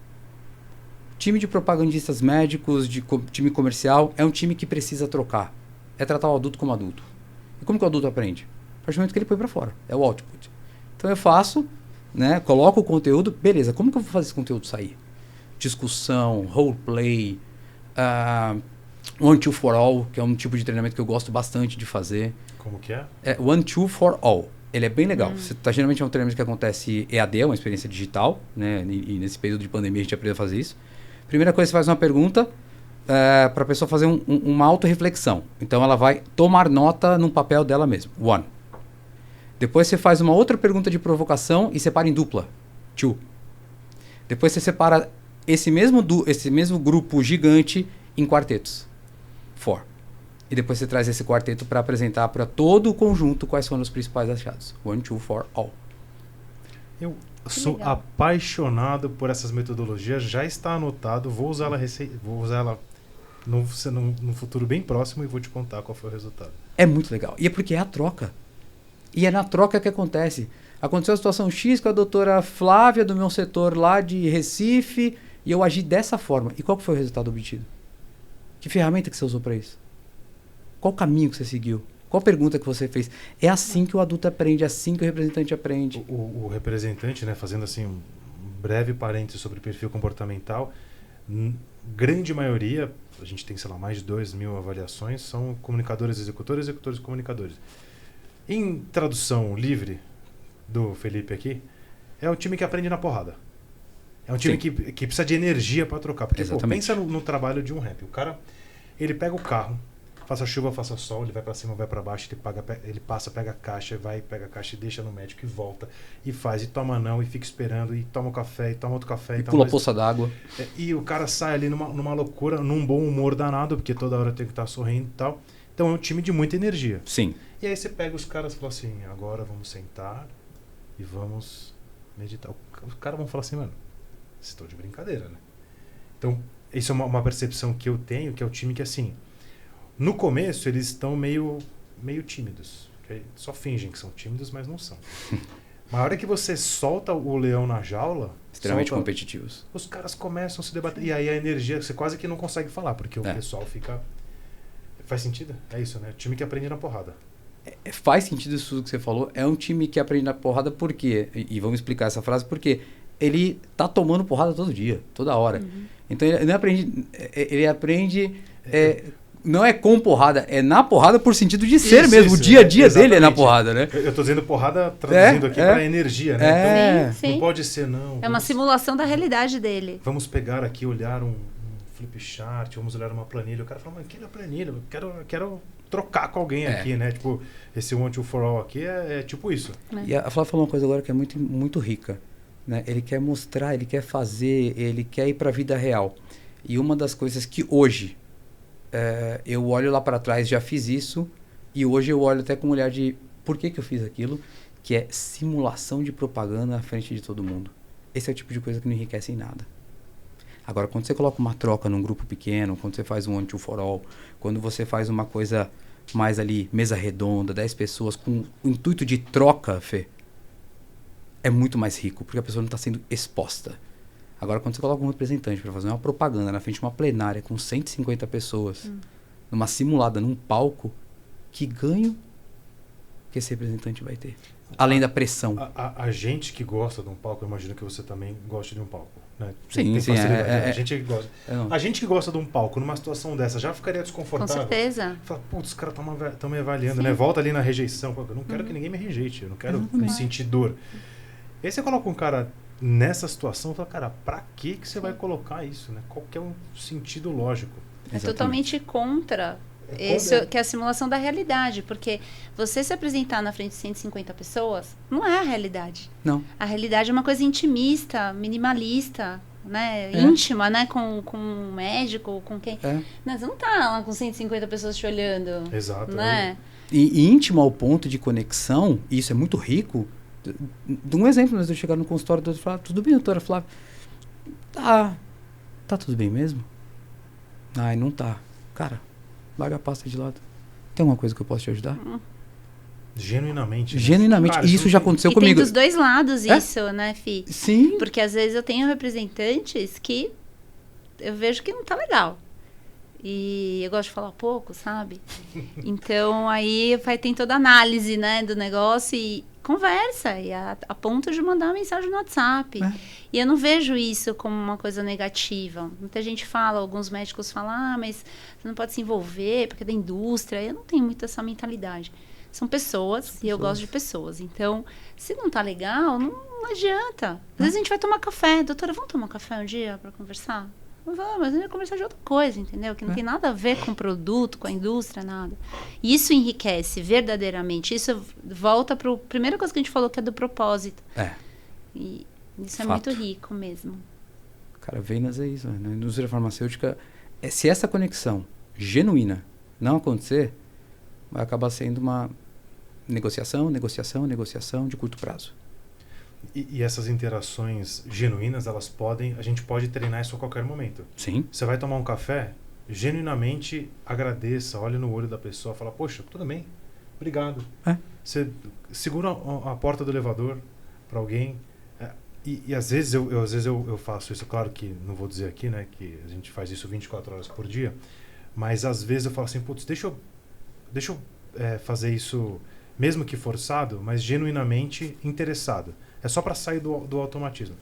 S2: Time de propagandistas médicos, time comercial, é um time que precisa trocar. É tratar o adulto como adulto. E como que o adulto aprende? A partir do momento que ele põe para fora. É o output. Então eu faço, né, coloco o conteúdo, beleza, como que eu vou fazer esse conteúdo sair? Discussão, roleplay, One, Two, For All, que é um tipo de treinamento que eu gosto bastante de fazer.
S1: Como que é?
S2: É One, Two, For All. Ele é bem legal. Geralmente é um treinamento que acontece EAD, uma experiência digital, né? E nesse período de pandemia a gente aprendeu a fazer isso. Primeira coisa, você faz uma pergunta para a pessoa fazer uma autorreflexão. Então, ela vai tomar nota num papel dela mesma. One. Depois, você faz uma outra pergunta de provocação e separa em dupla. Two. Depois, você separa esse mesmo grupo gigante em quartetos. Four. E depois, você traz esse quarteto para apresentar para todo o conjunto quais foram os principais achados. One, two, for, all.
S1: Eu sou apaixonado por essas metodologias, já está anotado, vou usar ela no futuro bem próximo e vou te contar qual foi o resultado.
S2: É muito legal. E é porque é a troca. E é na troca que acontece. Aconteceu a situação X com a doutora Flávia do meu setor lá de Recife e eu agi dessa forma. E qual que foi o resultado obtido? Que ferramenta que você usou para isso? Qual caminho que você seguiu? Qual pergunta que você fez? É assim que o adulto aprende, é assim que o representante aprende.
S1: O representante, né, fazendo assim um breve parênteses sobre o perfil comportamental, grande maioria, a gente tem, sei lá, mais de 2.000 avaliações, são comunicadores executores, executores comunicadores. Em tradução livre do Felipe aqui, é o time que aprende na porrada. É um time que precisa de energia para trocar. Porque, pô, pensa no trabalho de um rap. O cara, ele pega o carro, faça chuva, faça sol, ele vai para cima, vai para baixo, ele passa, pega a caixa, vai, pega a caixa e deixa no médico e volta, e faz, e toma não, e fica esperando, e toma um café, e toma outro café.
S2: E pula a poça d'água.
S1: E o cara sai ali numa loucura, num bom humor danado, porque toda hora tem que estar sorrindo e tal. Então é um time de muita energia.
S2: Sim.
S1: E aí você pega os caras e fala assim, agora vamos sentar e vamos meditar. Os caras vão falar assim, mano, vocês estão de brincadeira, né? Então, isso é uma percepção que eu tenho, que é o time que, assim, no começo eles estão meio tímidos. Só fingem que são tímidos, mas não são. Mas a hora que você solta o leão na jaula...
S2: Extremamente competitivos.
S1: Os caras começam a se debater. E aí a energia, você quase que não consegue falar, porque o pessoal fica... Faz sentido? É isso, né? O time que aprende na porrada.
S2: Faz sentido isso tudo que você falou. É um time que aprende na porrada por quê? E vamos explicar essa frase porque ele tá tomando porrada todo dia, toda hora. Uhum. Então ele aprende não é com porrada, é na porrada por sentido de ser mesmo. O dia a dia dele é na porrada, né?
S1: Eu tô dizendo porrada traduzindo aqui para energia, né? Então,
S3: sim.
S1: Não pode ser, não.
S3: É uma simulação da realidade dele.
S1: Vamos pegar aqui, olhar um flip chart, vamos olhar uma planilha. O cara fala, mas que é planilha? Eu quero trocar com alguém aqui, né? Tipo, esse one, two, for all aqui é tipo isso.
S2: E a Flávia falou uma coisa agora que é muito, muito rica. Né? Ele quer mostrar, ele quer fazer, ele quer ir para a vida real. E uma das coisas que hoje eu olho lá para trás, já fiz isso, e hoje eu olho até com um olhar de por que eu fiz aquilo, que é simulação de propaganda na frente de todo mundo. Esse é o tipo de coisa que não enriquece em nada. Agora, quando você coloca uma troca num grupo pequeno, quando você faz um one, two, for all, quando você faz uma coisa mais ali, mesa redonda, 10 pessoas, com o intuito de troca, Fê, é muito mais rico, porque a pessoa não está sendo exposta. Agora, quando você coloca um representante para fazer uma propaganda na frente de uma plenária com 150 pessoas, numa simulada, num palco, que ganho que esse representante vai ter? Além da pressão.
S1: A gente que gosta de um palco, eu imagino que você também gosta de um palco. Né?
S2: Sim.
S1: A gente que gosta. A gente que gosta de um palco, numa situação dessa, já ficaria desconfortável.
S3: Com certeza.
S1: Fala, putz, os caras estão me avaliando, né? Volta ali na rejeição. Eu não quero que ninguém me rejeite, eu não quero me sentir dor. E aí você coloca um cara nessa situação e fala, cara, pra que você vai colocar isso? Né? Qual que é um sentido lógico?
S3: É totalmente contra isso, que é a simulação da realidade, porque você se apresentar na frente de 150 pessoas não é a realidade.
S2: Não.
S3: A realidade é uma coisa intimista, minimalista, né? Íntima, né? Com um médico, com quem... Mas você não tá lá com 150 pessoas te olhando.
S1: Exato.
S3: Né?
S2: E íntimo ao ponto de conexão, e isso é muito rico. De um exemplo, nós eu chegar no consultório do doutor e falar, tudo bem, doutora Flávia? Tá tudo bem mesmo? Ai, não tá. Cara, larga a pasta de lado. Tem alguma coisa que eu posso te ajudar?
S1: Genuinamente. Né?
S2: Genuinamente.
S1: Cara,
S2: e isso já aconteceu comigo.
S3: Tem dos dois lados isso, né, Fih?
S2: Sim.
S3: Porque às vezes eu tenho representantes que eu vejo que não tá legal. E eu gosto de falar pouco, sabe? Então, aí tem toda a análise, né, do negócio e conversa. E a ponto de mandar uma mensagem no WhatsApp. E eu não vejo isso como uma coisa negativa. Muita gente fala, alguns médicos falam, mas você não pode se envolver porque é da indústria. Eu não tenho muito essa mentalidade. São pessoas e eu gosto de pessoas. Então, se não tá legal, não adianta. Às vezes a gente vai tomar café. Doutora, vamos tomar café um dia para conversar? Mas a gente vai conversar de outra coisa, entendeu? Que não tem nada a ver com o produto, com a indústria, nada. E isso enriquece verdadeiramente. Isso volta para a primeira coisa que a gente falou, que é do propósito. E isso é muito rico mesmo.
S2: Cara, Venas é isso. Né? Na indústria farmacêutica, se essa conexão genuína não acontecer, vai acabar sendo uma negociação de curto prazo.
S1: E essas interações genuínas, a gente pode treinar isso a qualquer momento.
S2: Sim.
S1: Você vai tomar um café, genuinamente agradeça, olha no olho da pessoa, fala, poxa, tudo bem, obrigado. Você segura a porta do elevador para alguém. E às vezes eu faço isso, claro que não vou dizer aqui, né, que a gente faz isso 24 horas por dia, mas às vezes eu falo assim, putz, deixa eu fazer isso, mesmo que forçado, mas genuinamente interessado. É só para sair do automatismo.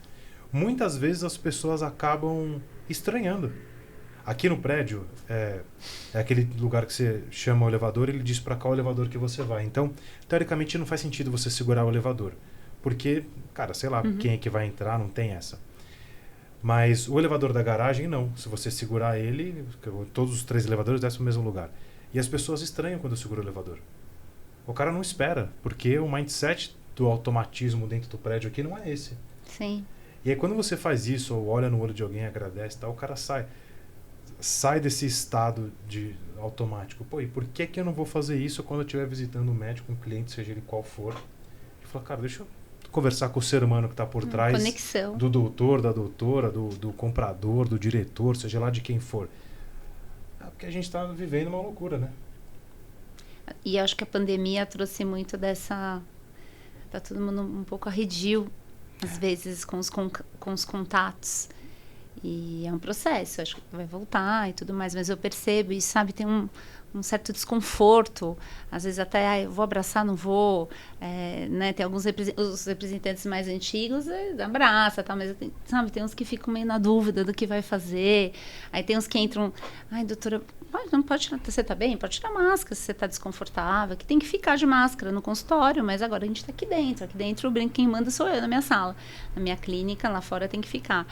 S1: Muitas vezes as pessoas acabam estranhando. Aqui no prédio, é aquele lugar que você chama o elevador, ele diz para qual elevador que você vai. Então, teoricamente, não faz sentido você segurar o elevador. Porque, cara, sei lá, quem é que vai entrar, não tem essa. Mas o elevador da garagem, não. Se você segurar ele, todos os 3 elevadores descem no mesmo lugar. E as pessoas estranham quando eu seguro o elevador. O cara não espera, porque o mindset do automatismo dentro do prédio aqui não é esse.
S3: Sim.
S1: E aí quando você faz isso, ou olha no olho de alguém, agradece e tal, o cara sai desse estado de automático. Pô, e por que eu não vou fazer isso quando eu estiver visitando um médico, um cliente, seja ele qual for? E fala, cara, deixa eu conversar com o ser humano que está por trás.
S3: Conexão.
S1: Do doutor, da doutora, do comprador, do diretor, seja lá de quem for. Porque a gente está vivendo uma loucura, né?
S3: E acho que a pandemia trouxe muito dessa... Tá todo mundo um pouco arredio, às vezes, com os contatos. E é um processo, acho que vai voltar e tudo mais, mas eu percebo e, sabe, tem um certo desconforto, às vezes até, eu vou abraçar, não vou, né, tem alguns os representantes mais antigos, abraça, tá, mas, sabe, tem uns que ficam meio na dúvida do que vai fazer, aí tem uns que entram, ai, doutora, não pode tirar, você tá bem? Pode tirar máscara se você tá desconfortável, que tem que ficar de máscara no consultório, mas agora a gente tá aqui dentro o brinco, quem manda sou eu na minha sala, na minha clínica, lá fora tem que ficar.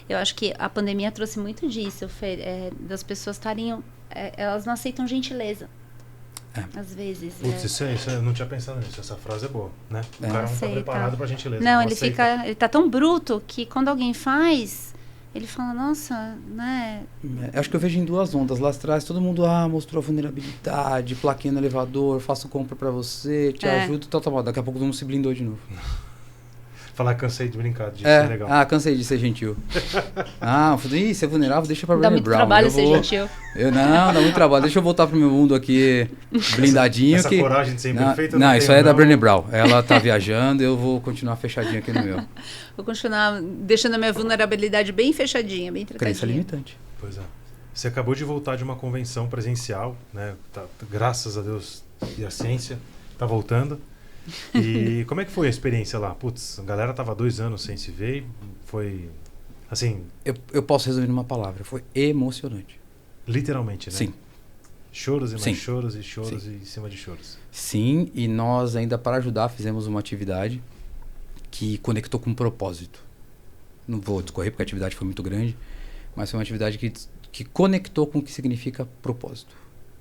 S3: Eu acho que a pandemia trouxe muito disso, das pessoas estarem... elas não aceitam gentileza. Às vezes.
S1: Putz, isso eu não tinha pensado nisso. Essa frase é boa, né? O cara não está preparado pra gentileza.
S3: Não, ele tá tão bruto que quando alguém faz, ele fala, nossa, né?
S2: Acho que eu vejo em duas ondas. Lá atrás, todo mundo mostrou a vulnerabilidade, plaquinha no elevador, faço compra pra você, te ajudo, tal. Daqui a pouco todo mundo se blindou de novo.
S1: Falar, cansei de brincar, de ser legal.
S2: Cansei de ser gentil. Ser vulnerável, deixa pra
S3: Brené Brown. Dá muito trabalho ser gentil.
S2: Dá muito trabalho. Deixa eu voltar pro meu mundo aqui, blindadinho.
S1: Essa coragem de ser imperfeito.
S2: Não, isso aí é da Brené Brown. Ela tá viajando, eu vou continuar fechadinho aqui no meu.
S3: Vou continuar deixando a minha vulnerabilidade bem fechadinha, bem tratadinha.
S2: Crença limitante.
S1: Pois é. Você acabou de voltar de uma convenção presencial, né? Graças a Deus e a ciência, tá voltando. E como é que foi a experiência lá? Putz, a galera tava 2 anos sem se ver, foi assim...
S2: Eu posso resumir numa palavra, foi emocionante.
S1: Literalmente, né?
S2: Sim.
S1: Choros e mais choros e choros e em cima de choros.
S2: Sim, e nós ainda para ajudar fizemos uma atividade que conectou com um propósito. Não vou discorrer porque a atividade foi muito grande, mas foi uma atividade que conectou com o que significa propósito.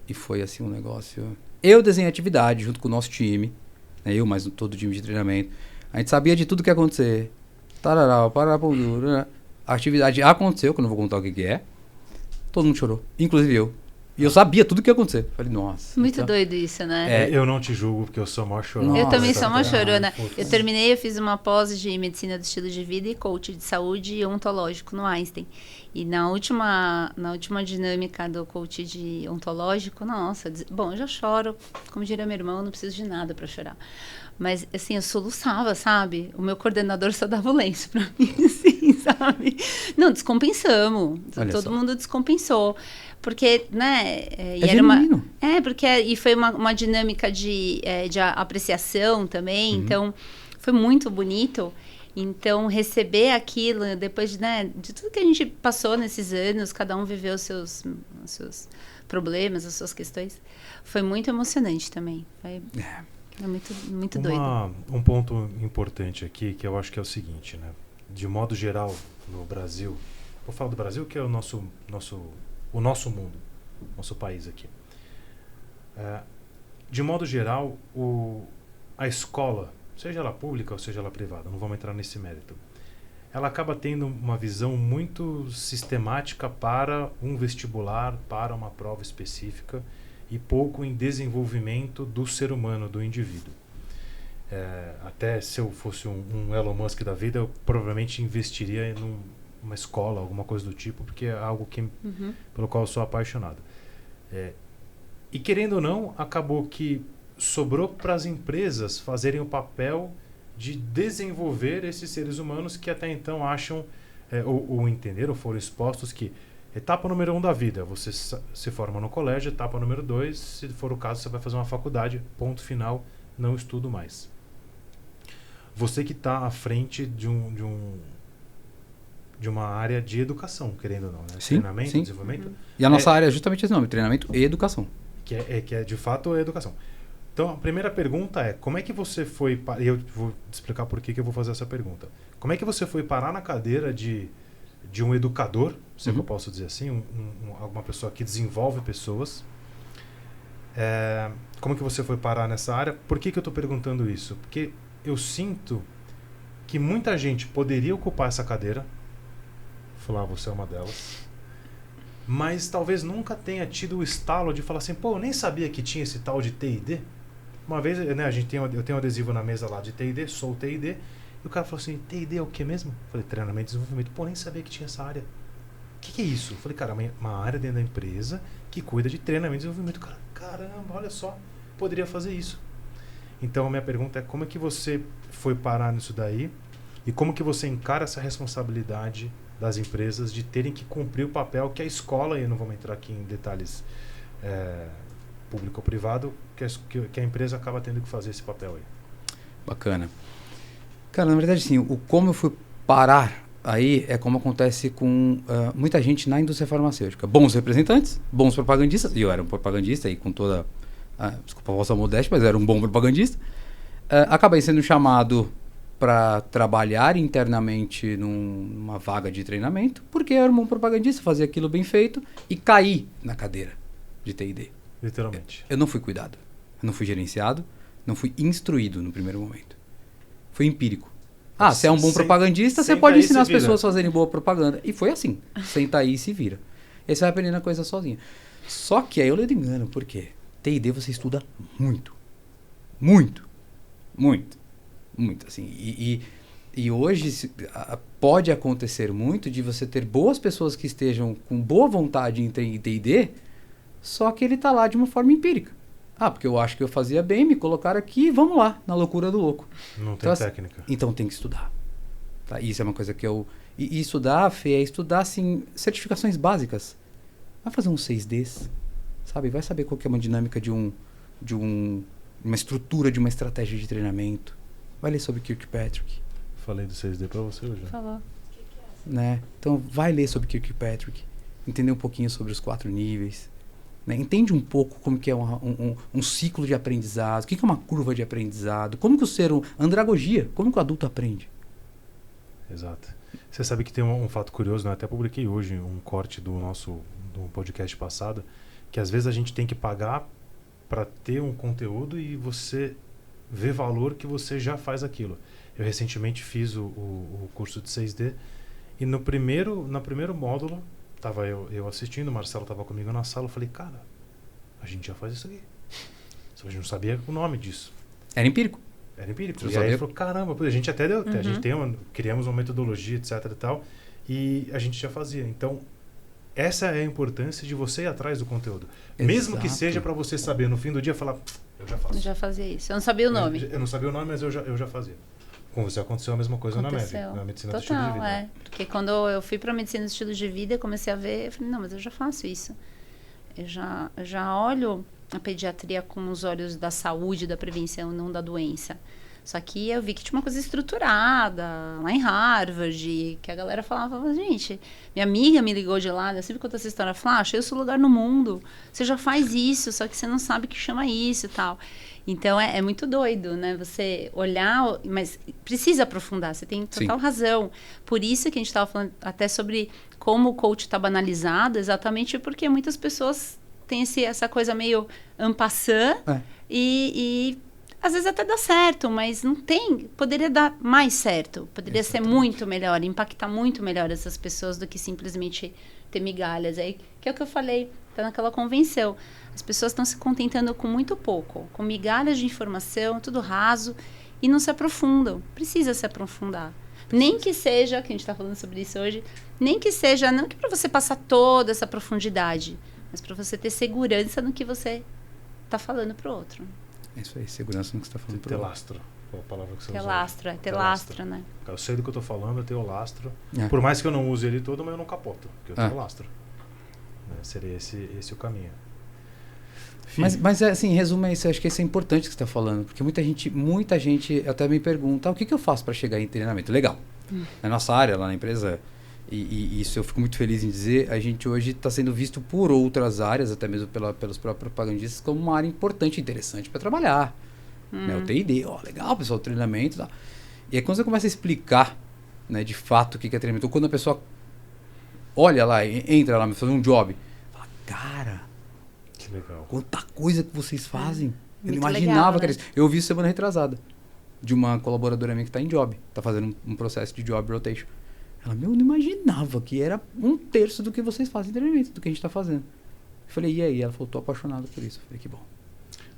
S2: E foi assim um negócio... Eu desenhei a atividade junto com o nosso time, eu, mas todo o time de treinamento. A gente sabia de tudo que ia acontecer. A atividade aconteceu, que eu não vou contar o que é. Todo mundo chorou, inclusive eu. E eu sabia tudo o que ia acontecer. Falei, nossa.
S3: Muito doido isso, né?
S1: Eu não te julgo, porque eu sou maior chorona.
S3: Eu também sou uma chorona. Eu terminei, eu fiz uma pós de medicina do estilo de vida e coach de saúde ontológico no Einstein. E na última dinâmica do coach de ontológico, nossa, bom, eu já choro, como diria meu irmão, não preciso de nada para chorar. Mas, assim, eu soluçava, sabe? O meu coordenador só dava o lenço pra mim, assim, sabe? Não, descompensamos. Todo mundo descompensou. Porque, né... E foi uma dinâmica de apreciação também. Uhum. Então, foi muito bonito. Então, receber aquilo, depois de tudo que a gente passou nesses anos, cada um viveu os seus problemas, as suas questões, foi muito emocionante também. Foi muito doido.
S1: Um ponto importante aqui, que eu acho que é o seguinte, né? De modo geral, no Brasil, vou falar do Brasil, que é o nosso mundo, nosso país aqui. De modo geral, a escola, seja ela pública ou seja ela privada, não vamos entrar nesse mérito, ela acaba tendo uma visão muito sistemática para um vestibular, para uma prova específica e pouco em desenvolvimento do ser humano, do indivíduo. Até se eu fosse um Elon Musk da vida, eu provavelmente investiria numa escola, alguma coisa do tipo, porque é algo pelo qual eu sou apaixonado. E querendo ou não, acabou que sobrou para as empresas fazerem o papel de desenvolver esses seres humanos que até então acham, ou entenderam, foram expostos que etapa número 1 da vida, você se forma no colégio, etapa número 2, se for o caso, você vai fazer uma faculdade, ponto final, não estudo mais. Você que está à frente de uma área de educação, querendo ou não, né?
S2: Sim,
S1: treinamento,
S2: sim.
S1: desenvolvimento.
S2: E a nossa área é justamente esse nome, treinamento e educação.
S1: Que é de fato a educação. Então, a primeira pergunta é, como é que você foi... E eu vou te explicar por que eu vou fazer essa pergunta. Como é que você foi parar na cadeira de um educador, se eu posso dizer assim, alguma pessoa que desenvolve pessoas, como que você foi parar nessa área? Por que eu estou perguntando isso? Porque eu sinto que muita gente poderia ocupar essa cadeira, falar, você é uma delas, mas talvez nunca tenha tido o estalo de falar assim, pô, eu nem sabia que tinha esse tal de T&D. Uma vez, né, eu tenho um adesivo na mesa lá de T&D, sou T&D, e o cara falou assim, T&D é o que mesmo? Eu falei, treinamento e desenvolvimento. Pô, nem sabia que tinha essa área. O que é isso? Eu falei, cara, uma área dentro da empresa que cuida de treinamento e desenvolvimento. Cara, caramba, olha só, poderia fazer isso. Então, a minha pergunta é como é que você foi parar nisso daí e como que você encara essa responsabilidade das empresas de terem que cumprir o papel que a escola, e não vamos entrar aqui em detalhes público ou privado, que a empresa acaba tendo que fazer esse papel aí.
S2: Bacana. Cara, na verdade, sim, o como eu fui parar aí é como acontece com muita gente na indústria farmacêutica. Bons representantes, bons propagandistas, e eu era um propagandista e com toda, desculpa a vossa modéstia, mas era um bom propagandista. Acabei sendo chamado para trabalhar internamente numa vaga de treinamento, porque eu era um bom propagandista, fazia aquilo bem feito e caí na cadeira de T&D.
S1: Literalmente.
S2: Eu não fui cuidado, eu não fui gerenciado, não fui instruído no primeiro momento. Foi empírico. Você é um bom propagandista, você pode ensinar as pessoas a fazerem boa propaganda. E foi assim, senta aí e se vira. E aí você vai aprendendo a coisa sozinho. Só que aí eu leio engano, por quê? T&D você estuda muito. Muito. Muito. Muito, assim. E hoje pode acontecer muito de você ter boas pessoas que estejam com boa vontade em T&D, só que ele está lá de uma forma empírica. Porque eu acho que eu fazia bem, me colocaram aqui, vamos lá, na loucura do louco.
S1: Não tem técnica.
S2: Então tem que estudar. Tá? Isso é uma coisa que eu... E estudar, Fê, é estudar, assim, certificações básicas. Vai fazer uns 6Ds, sabe? Vai saber qual que é uma dinâmica de uma estrutura, de uma estratégia de treinamento. Vai ler sobre Kirkpatrick.
S1: Falei do 6D pra você hoje.
S3: Falou.
S2: Né? Então vai ler sobre Kirkpatrick. Entender um pouquinho sobre os 4 níveis. Né? Entende um pouco como que é um ciclo de aprendizado, o que é uma curva de aprendizado, como que andragogia, como que o adulto aprende.
S1: Exato. Você sabe que tem um fato curioso, né? Até publiquei hoje um corte do podcast passado, que às vezes a gente tem que pagar para ter um conteúdo e você vê valor que você já faz aquilo. Eu recentemente fiz o curso de 6D e no primeiro módulo tava eu assistindo, o Marcelo estava comigo na sala, eu falei, cara, a gente já faz isso aqui. Só que a gente não sabia o nome disso.
S2: Era empírico.
S1: E aí ele falou, caramba, a gente até deu, a gente criamos uma metodologia, etc e tal, e a gente já fazia. Então, essa é a importância de você ir atrás do conteúdo. Exato. Mesmo que seja para você saber no fim do dia, falar, eu já faço.
S3: Eu já fazia isso. Eu não sabia o nome.
S1: Eu não sabia o nome, mas eu já fazia. Com você aconteceu a mesma coisa na MEV, na medicina do estilo de vida.
S3: Porque quando eu fui para a medicina do estilo de vida, eu comecei a ver, eu falei, não, mas eu já faço isso. Eu já olho a pediatria com os olhos da saúde, da prevenção, não da doença. Só que eu vi que tinha uma coisa estruturada lá em Harvard, que a galera falava, gente, minha amiga me ligou de lá, eu sempre conto essa história, falou, achei o seu lugar no mundo, você já faz isso, só que você não sabe o que chama isso e tal. Então, é muito doido, né? Você olhar, mas precisa aprofundar, você tem total razão. Por isso que a gente estava falando até sobre como o coach está banalizado, exatamente porque muitas pessoas têm essa coisa meio en passant e às vezes até dá certo, mas não tem, poderia dar mais certo, poderia ser muito melhor, impactar muito melhor essas pessoas do que simplesmente ter migalhas. Aí, que é o que eu falei, tá naquela convenção. As pessoas estão se contentando com muito pouco, com migalhas de informação, tudo raso, e não se aprofundam. Precisa se aprofundar. Nem que seja, que a gente está falando sobre isso hoje, nem que seja, não que para você passar toda essa profundidade, mas para você ter segurança no que você está falando para o outro.
S2: É isso aí, segurança no que você está falando para o outro.
S1: Telastro, é a palavra que você usa.
S3: Telastro, telastro, né?
S1: Eu sei do que eu estou falando, eu tenho o lastro. Por mais que eu não use ele todo, mas eu não capoto, porque eu tenho o lastro. Seria esse o caminho.
S2: Mas assim, resumo é isso, eu acho que isso é importante que você está falando, porque muita gente até me pergunta, o que eu faço para chegar em treinamento? Legal. Na nossa área, lá na empresa, e isso eu fico muito feliz em dizer, a gente hoje está sendo visto por outras áreas, até mesmo pelos próprios propagandistas, como uma área importante e interessante para trabalhar. Né? O T&D, legal, pessoal, treinamento. Tá. E aí quando você começa a explicar, né, de fato o que é treinamento, ou quando a pessoa olha lá, entra lá, fazer um job, fala, cara,
S1: Legal.
S2: Quanta coisa que vocês fazem. Eu não
S3: Muito
S2: imaginava
S3: legal,
S2: que era
S3: né?
S2: isso. Eu vi semana retrasada de uma colaboradora minha que está em job. Está fazendo um processo de job rotation. Ela, eu não imaginava que era 1/3 do que vocês fazem em treinamento, do que a gente está fazendo. Eu falei, e aí? Ela falou, tô apaixonado por isso. Eu falei, que bom.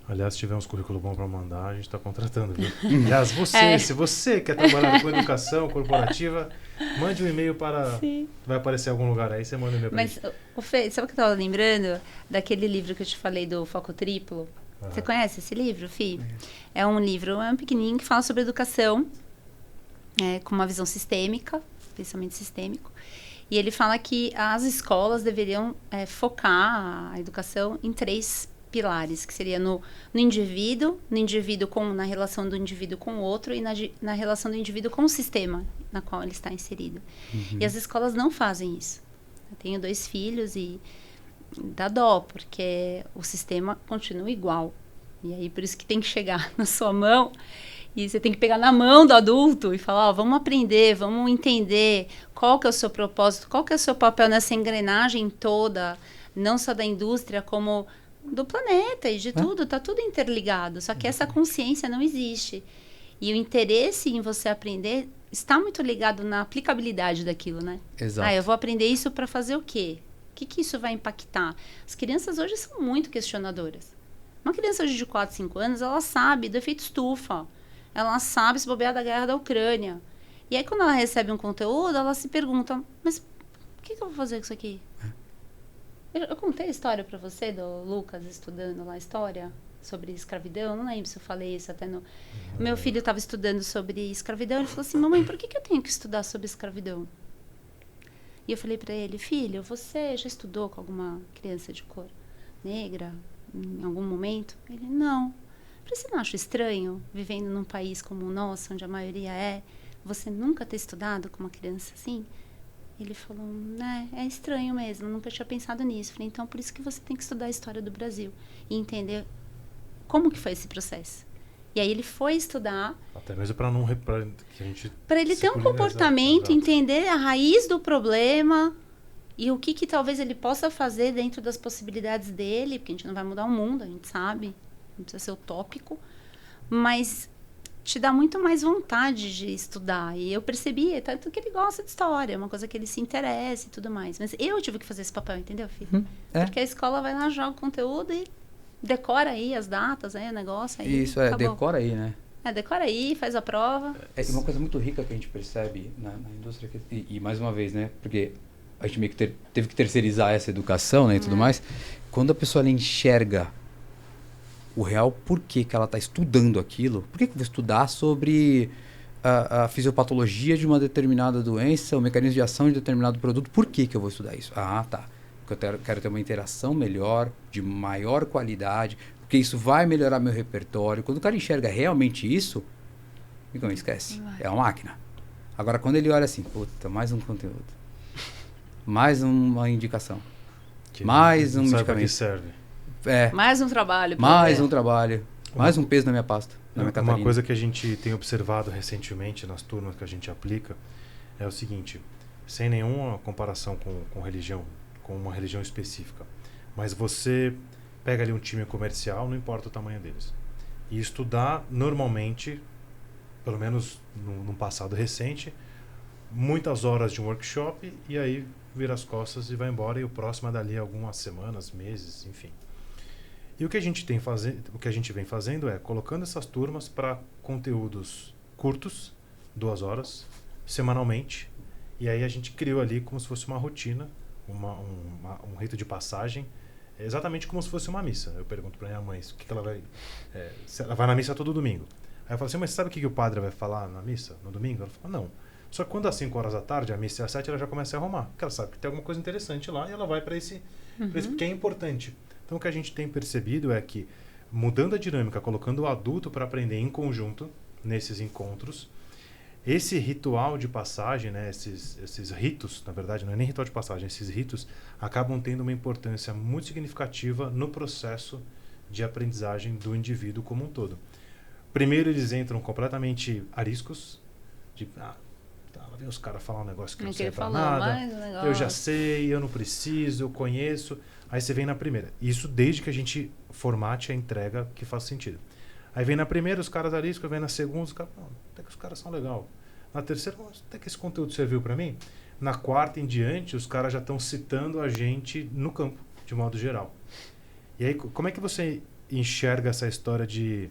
S1: Aliás, se tiver uns currículos bons para mandar, a gente está contratando, viu? Aliás, se você quer trabalhar com educação corporativa, mande um e-mail para...
S3: Sim.
S1: Vai aparecer em algum lugar aí, você manda um e-mail para
S3: Mas, o Fê, sabe o que eu estava lembrando? Daquele livro que eu te falei do Foco Triplo. Você conhece esse livro, Fê? É um livro, é um pequenininho, que fala sobre educação, com uma visão sistêmica, pensamento sistêmico. E ele fala que as escolas deveriam focar a educação em 3 pilares, que seria no indivíduo, na relação do indivíduo com o outro e na relação do indivíduo com o sistema na qual ele está inserido. E as escolas não fazem isso. Eu tenho 2 filhos e dá dó, porque o sistema continua igual. E aí, por isso que tem que chegar na sua mão e você tem que pegar na mão do adulto e falar, vamos aprender, vamos entender qual que é o seu propósito, qual que é o seu papel nessa engrenagem toda, não só da indústria, como do planeta e de tudo, tá tudo interligado, só que essa consciência não existe. E o interesse em você aprender está muito ligado na aplicabilidade daquilo, né?
S2: Exato.
S3: Eu vou aprender isso para fazer o quê? O que isso vai impactar? As crianças hoje são muito questionadoras. Uma criança hoje de 4, 5 anos, ela sabe do efeito estufa. Ela sabe se bobear da guerra da Ucrânia. E aí, quando ela recebe um conteúdo, ela se pergunta, mas o que eu vou fazer com isso aqui? Eu contei a história para você do Lucas estudando lá a história sobre escravidão. Não lembro se eu falei isso até no... Meu filho estava estudando sobre escravidão. Ele falou assim, mamãe, por que eu tenho que estudar sobre escravidão? E eu falei para ele, filho, você já estudou com alguma criança de cor negra em algum momento? Ele, não. Você não acha estranho, vivendo num país como o nosso, onde a maioria você nunca ter estudado com uma criança assim? Ele falou, é estranho mesmo, nunca tinha pensado nisso. Eu falei, então por isso que você tem que estudar a história do Brasil e entender como que foi esse processo. E aí ele foi estudar...
S1: Até mesmo para não...
S3: Para ele ter um comportamento, entender a raiz do problema e o que talvez ele possa fazer dentro das possibilidades dele, porque a gente não vai mudar o mundo, a gente sabe, não precisa ser utópico, mas te dá muito mais vontade de estudar. E eu percebi, tanto que ele gosta de história, é uma coisa que ele se interessa e tudo mais. Mas eu tive que fazer esse papel, entendeu, filho? Porque a escola vai lá, joga o conteúdo e decora aí as datas, aí o negócio. Aí
S2: isso,
S3: acabou.
S2: Decora aí, né?
S3: Decora aí, faz a prova.
S2: É uma coisa muito rica que a gente percebe na indústria. E mais uma vez, né? Porque a gente meio que teve que terceirizar essa educação, né? E tudo mais. Quando a pessoa ela enxerga o real porquê que ela está estudando aquilo, por que eu vou estudar sobre a fisiopatologia de uma determinada doença, o mecanismo de ação de determinado produto, por que eu vou estudar isso? Tá. Porque eu quero ter uma interação melhor, de maior qualidade, porque isso vai melhorar meu repertório. Quando o cara enxerga realmente isso, então esquece, é uma máquina. Agora, quando ele olha assim, puta, mais um conteúdo, mais uma indicação, mais um medicamento.
S1: Que serve.
S3: Mais um trabalho.
S2: Mais um trabalho. Mais um peso na minha pasta.
S1: Uma coisa que a gente tem observado recentemente nas turmas que a gente aplica é o seguinte, sem nenhuma comparação com religião, com uma religião específica, mas você pega ali um time comercial, não importa o tamanho deles, e estudar normalmente, pelo menos num passado recente, muitas horas de um workshop e aí vira as costas e vai embora, e o próximo é dali algumas semanas, meses, enfim. E o que a gente vem fazendo é colocando essas turmas para conteúdos curtos, 2 horas, semanalmente, e aí a gente criou ali como se fosse uma rotina, um rito de passagem, exatamente como se fosse uma missa. Eu pergunto para minha mãe o que ela vai... ela vai na missa todo domingo. Aí eu falo assim, mas sabe o que o padre vai falar na missa, no domingo? Ela fala, não. Só que quando às 5 horas da tarde, a missa é às 7, ela já começa a arrumar, porque ela sabe que tem alguma coisa interessante lá e ela vai para esse porque é importante. Então, o que a gente tem percebido é que, mudando a dinâmica, colocando o adulto para aprender em conjunto, nesses encontros, esse ritual de passagem, né, esses ritos, na verdade, não é nem ritual de passagem, esses ritos acabam tendo uma importância muito significativa no processo de aprendizagem do indivíduo como um todo. Primeiro, eles entram completamente ariscos, Tá, lá vem os caras falar um negócio que não
S3: que
S1: serve
S3: ele
S1: pra
S3: falou,
S1: nada.
S3: mas o negócio...
S1: Eu já sei, eu não preciso, eu conheço. Aí você vem na primeira. Isso desde que a gente formate a entrega que faz sentido. Aí vem na primeira, os caras ariscam, vem na segunda, os caras... Até que os caras são legal. Na terceira, até que esse conteúdo serviu para mim. Na quarta em diante, os caras já estão citando a gente no campo, de modo geral. E aí, como é que você enxerga essa história de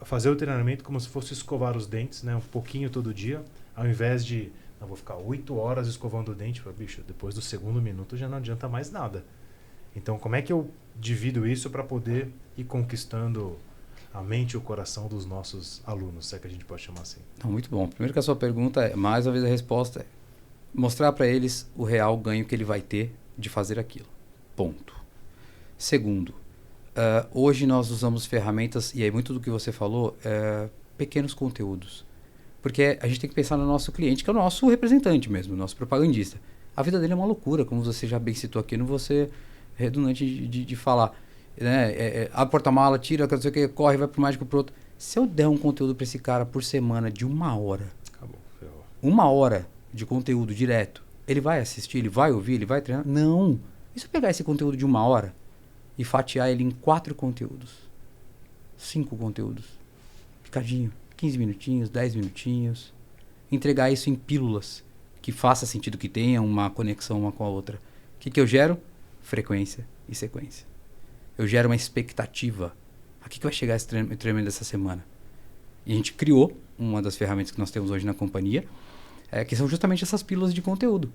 S1: fazer o treinamento como se fosse escovar os dentes, né? Um pouquinho todo dia, ao invés de... Não, vou ficar 8 horas escovando o dente. Bicho, depois do segundo minuto já não adianta mais nada. Então, como é que eu divido isso para poder ir conquistando a mente e o coração dos nossos alunos, se é que a gente pode chamar assim?
S2: Não, muito bom. Primeiro que a sua pergunta, mais uma vez a resposta é mostrar para eles o real ganho que ele vai ter de fazer aquilo. Ponto. Segundo, hoje nós usamos ferramentas, e aí muito do que você falou, pequenos conteúdos. Porque a gente tem que pensar no nosso cliente, que é o nosso representante mesmo, o nosso propagandista. A vida dele é uma loucura, como você já bem citou aqui, não vou ser redundante de falar. Né? Abre o porta-mala, tira, não sei o que, corre, vai pro médico, pro outro. Se eu der um conteúdo para esse cara por semana de 1 hora,
S1: acabou, ferrou.
S2: 1 hora de conteúdo direto, ele vai assistir, ele vai ouvir, ele vai treinar? Não. E se eu pegar esse conteúdo de 1 hora e fatiar ele em 4 conteúdos, 5 conteúdos, picadinho, 15 minutinhos, 10 minutinhos, entregar isso em pílulas que faça sentido, que tenha uma conexão uma com a outra. O que eu gero? Frequência e sequência. Eu gero uma expectativa. A que vai chegar esse treinamento dessa semana? E a gente criou uma das ferramentas que nós temos hoje na companhia, que são justamente essas pílulas de conteúdo.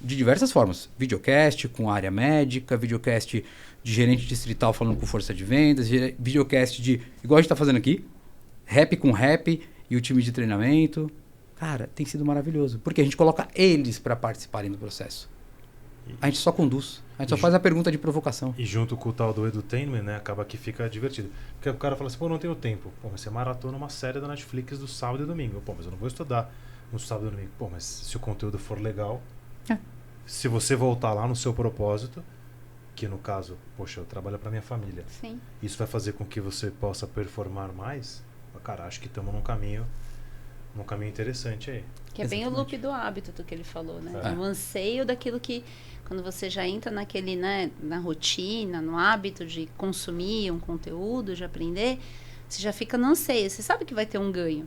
S2: De diversas formas. Videocast com área médica, videocast de gerente distrital falando com força de vendas, videocast de, igual a gente está fazendo aqui, rap com rap e o time de treinamento. Cara, tem sido maravilhoso. Porque a gente coloca eles para participarem do processo. A gente só conduz. A gente só faz a pergunta de provocação.
S1: E junto com o tal do edutainment, né? Acaba que fica divertido. Porque o cara fala assim, não tenho tempo. Mas você maratona uma série da Netflix do sábado e domingo. Mas eu não vou estudar no sábado e domingo. Mas se o conteúdo for legal, se você voltar lá no seu propósito, que no caso, eu trabalho para minha família.
S3: Sim.
S1: Isso vai fazer com que você possa performar mais. Cara, acho que estamos num caminho interessante aí.
S3: Que é bem o loop do hábito do que ele falou, né? É. O anseio daquilo que, quando você já entra naquele, né, na rotina, no hábito de consumir um conteúdo, de aprender, você já fica no anseio. Você sabe que vai ter um ganho.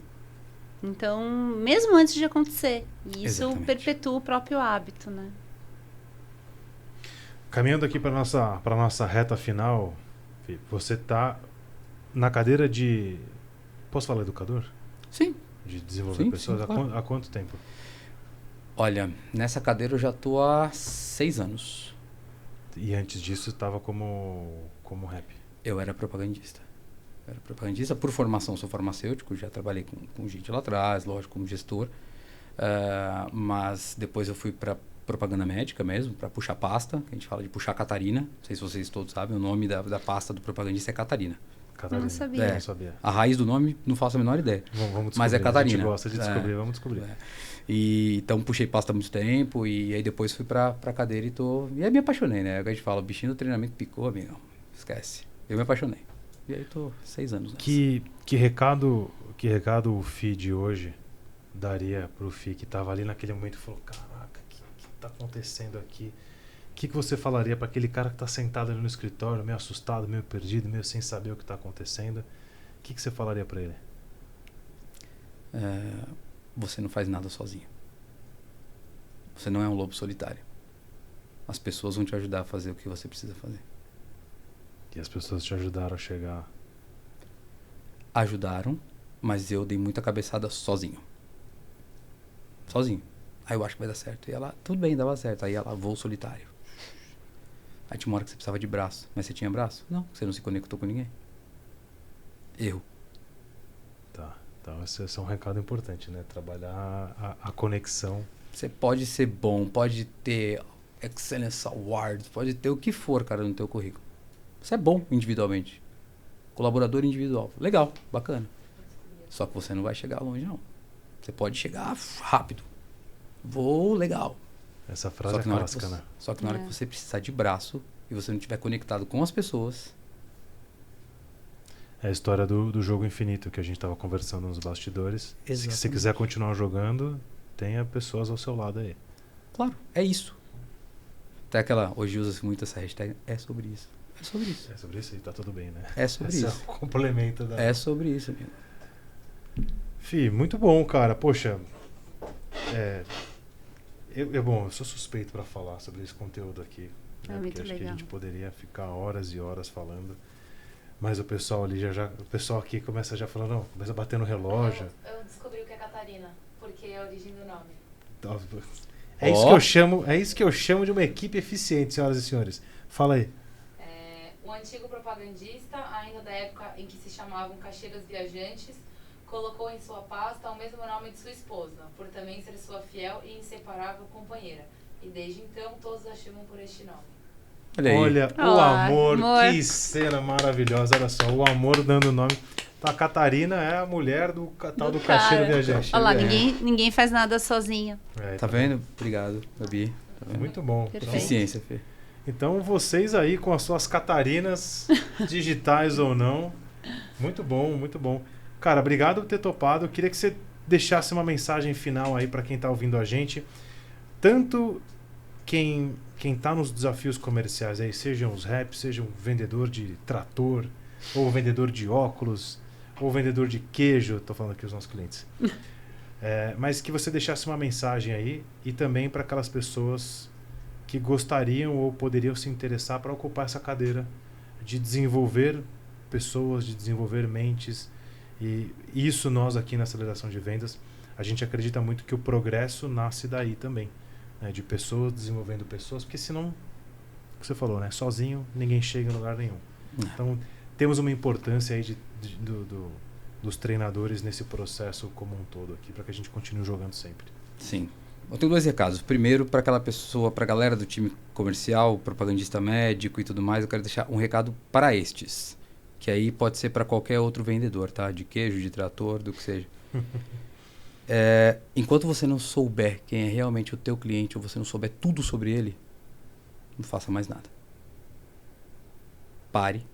S3: Então, mesmo antes de acontecer. E isso perpetua o próprio hábito, né?
S1: Caminhando aqui para nossa reta final, você está na cadeira de... Posso falar educador?
S2: Sim.
S1: De desenvolver pessoas? Sim, claro. Há quanto tempo?
S2: Olha, nessa cadeira eu já estou há 6 anos.
S1: E antes disso estava como rap?
S2: Eu era propagandista. Por formação, sou farmacêutico, já trabalhei com gente lá atrás, lógico, como gestor. Mas depois eu fui para propaganda médica mesmo, para puxar pasta, que a gente fala de puxar Catarina. Não sei se vocês todos sabem, o nome da pasta do propagandista é Catarina.
S3: Não sabia.
S1: Não sabia.
S2: A raiz do nome, não faço a menor ideia.
S1: Vamos descobrir.
S2: Mas é Catarina.
S1: A gente gosta de descobrir, vamos descobrir.
S2: E, então, puxei pasta há muito tempo e aí depois fui pra cadeira e aí me apaixonei, né? A gente fala, o bichinho do treinamento picou, amigo. Esquece. Eu me apaixonei. E aí tô 6 anos nessa.
S1: Que recado o Fih de hoje daria pro Fih que tava ali naquele momento e falou, caraca, o que tá acontecendo aqui? O que você falaria para aquele cara que está sentado ali no escritório, meio assustado, meio perdido, meio sem saber o que está acontecendo? O que você falaria para ele?
S2: Você não faz nada sozinho. Você não é um lobo solitário. As pessoas vão te ajudar a fazer o que você precisa fazer.
S1: E as pessoas te ajudaram a chegar?
S2: Ajudaram, mas eu dei muita cabeçada sozinho. Sozinho. Aí eu acho que vai dar certo. E ela, tudo bem, dava certo. Aí ela, voo solitário. Aí tinha uma hora que você precisava de braço. Mas você tinha braço? Não, você não se conectou com ninguém. Erro.
S1: Tá. Então esse é um recado importante, né? Trabalhar a conexão.
S2: Você pode ser bom, pode ter Excellence Awards, pode ter o que for, cara, no teu currículo. Você é bom individualmente. Colaborador individual. Legal, bacana. Só que você não vai chegar longe, não. Você pode chegar rápido. Vou legal.
S1: Essa frase é clássica, né?
S2: Só que na hora que você precisar de braço e você não estiver conectado com as pessoas...
S1: É a história do jogo infinito que a gente estava conversando nos bastidores.
S2: Exatamente.
S1: Se você quiser continuar jogando, tenha pessoas ao seu lado aí.
S2: Claro, é isso. Até aquela, hoje usa-se muito essa hashtag, é sobre isso. É sobre isso.
S1: É sobre isso e tá tudo bem, né?
S2: É sobre
S1: Esse
S2: isso.
S1: É o complemento da...
S2: É sobre isso, amigo.
S1: Fih, muito bom, cara. Poxa, eu sou suspeito para falar sobre esse conteúdo aqui. Né?
S3: Muito
S1: Porque acho
S3: legal.
S1: que a gente poderia ficar horas e horas falando. Mas o pessoal ali o pessoal aqui começa já falando, não, começa a bater no relógio.
S4: Eu descobri o que é Catarina, porque é a origem do nome.
S1: É isso que eu chamo de uma equipe eficiente, senhoras e senhores. Fala aí.
S4: Um antigo propagandista, ainda da época em que se chamavam Caixeiras Viajantes, colocou em sua pasta o mesmo nome de sua esposa, por também ser sua fiel e inseparável companheira. E desde então todos a chamam por este nome.
S1: Olha o amor, que cena maravilhosa. Olha só, o amor dando nome. Então, a Catarina é a mulher do tal do Caixeiro Viajante.
S3: Olha lá, ninguém faz nada sozinho.
S2: Tá vendo? Obrigado, Gabi. Tá vendo?
S1: Muito bom.
S3: Perfeito.
S2: Eficiência, Fê.
S1: Então, vocês aí com as suas Catarinas, digitais ou não. Muito bom, muito bom. Cara, obrigado por ter topado. Eu queria que você deixasse uma mensagem final aí para quem tá ouvindo a gente. Tanto quem tá nos desafios comerciais aí, sejam os reps, seja um vendedor de trator, ou vendedor de óculos, ou vendedor de queijo, tô falando aqui os nossos clientes. Mas que você deixasse uma mensagem aí e também para aquelas pessoas que gostariam ou poderiam se interessar para ocupar essa cadeira de desenvolver pessoas, de desenvolver mentes. E isso nós aqui na Aceleração de Vendas, a gente acredita muito que o progresso nasce daí também, né? De pessoas desenvolvendo pessoas, porque senão, o que você falou, né? Sozinho ninguém chega em lugar nenhum. Então temos uma importância aí dos treinadores nesse processo como um todo aqui, para que a gente continue jogando sempre.
S2: Sim. Eu tenho 2 recados. Primeiro, para aquela pessoa, para a galera do time comercial, propagandista médico e tudo mais, eu quero deixar um recado para estes. Que aí pode ser para qualquer outro vendedor, tá? De queijo, de trator, do que seja. Enquanto você não souber quem é realmente o teu cliente, ou você não souber tudo sobre ele, não faça mais nada. Pare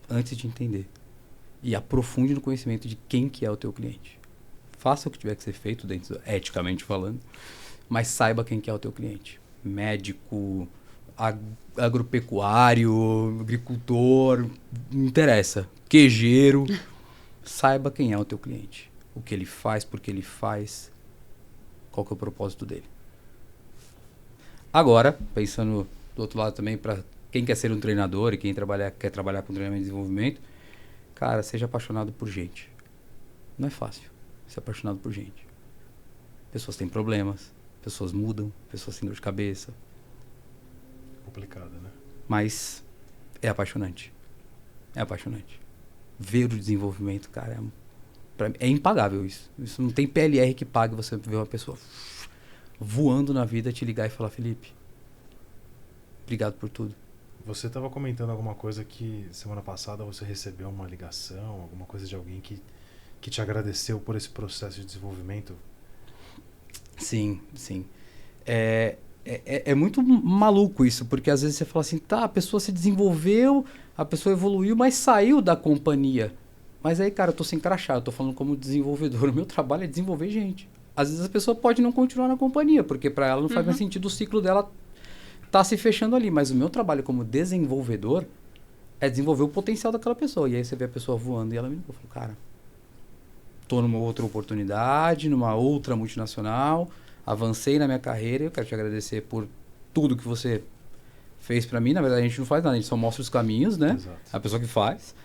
S2: antes de entender. E aprofunde no conhecimento de quem que é o teu cliente. Faça o que tiver que ser feito, eticamente falando, mas saiba quem que é o teu cliente. Médico, agropecuário, agricultor, não interessa. Queijeiro, saiba quem é o teu cliente. O que ele faz, por que ele faz, qual que é o propósito dele. Agora, pensando do outro lado também, para quem quer ser um treinador e quem quer trabalhar com treinamento e desenvolvimento, cara, seja apaixonado por gente. Não é fácil ser apaixonado por gente. Pessoas têm problemas, pessoas mudam, pessoas têm dor de cabeça.
S1: Complicado, né?
S2: Mas é apaixonante. É apaixonante. Ver o desenvolvimento, cara, é impagável isso. Isso não tem PLR que pague você ver uma pessoa voando na vida, te ligar e falar, Felipe, obrigado por tudo.
S1: Você estava comentando alguma coisa que semana passada você recebeu uma ligação, alguma coisa de alguém que te agradeceu por esse processo de desenvolvimento?
S2: Sim, sim. É muito maluco isso, porque às vezes você fala assim, tá, a pessoa se desenvolveu, a pessoa evoluiu, mas saiu da companhia. Mas aí, cara, eu tô sem crachá, eu tô falando como desenvolvedor, o meu trabalho é desenvolver gente. Às vezes a pessoa pode não continuar na companhia, porque para ela não faz mais sentido, o ciclo dela tá se fechando ali, mas o meu trabalho como desenvolvedor é desenvolver o potencial daquela pessoa. E aí você vê a pessoa voando e ela me ligou, eu falo, cara, tô numa outra oportunidade, numa outra multinacional, avancei na minha carreira e eu quero te agradecer por tudo que você fez para mim. Na verdade, a gente não faz nada, a gente só mostra os caminhos, né?
S1: Exato.
S2: A pessoa que faz.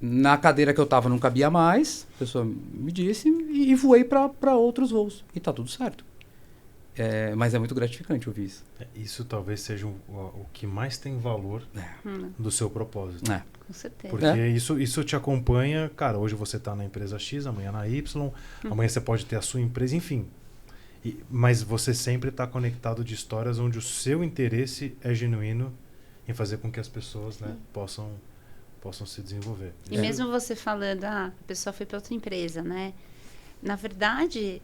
S2: Na cadeira que eu tava não cabia mais, a pessoa me disse e voei para outros voos. E tá tudo certo. Mas é muito gratificante ouvir isso.
S1: Isso talvez seja o que mais tem valor do seu propósito.
S3: Com certeza.
S1: Porque isso te acompanha, cara, hoje você está na empresa X, amanhã na Y, amanhã você pode ter a sua empresa, enfim. Mas você sempre está conectado de histórias onde o seu interesse é genuíno em fazer com que as pessoas, né, possam se desenvolver.
S3: E mesmo você falando, a pessoa foi para outra empresa, né? Na verdade,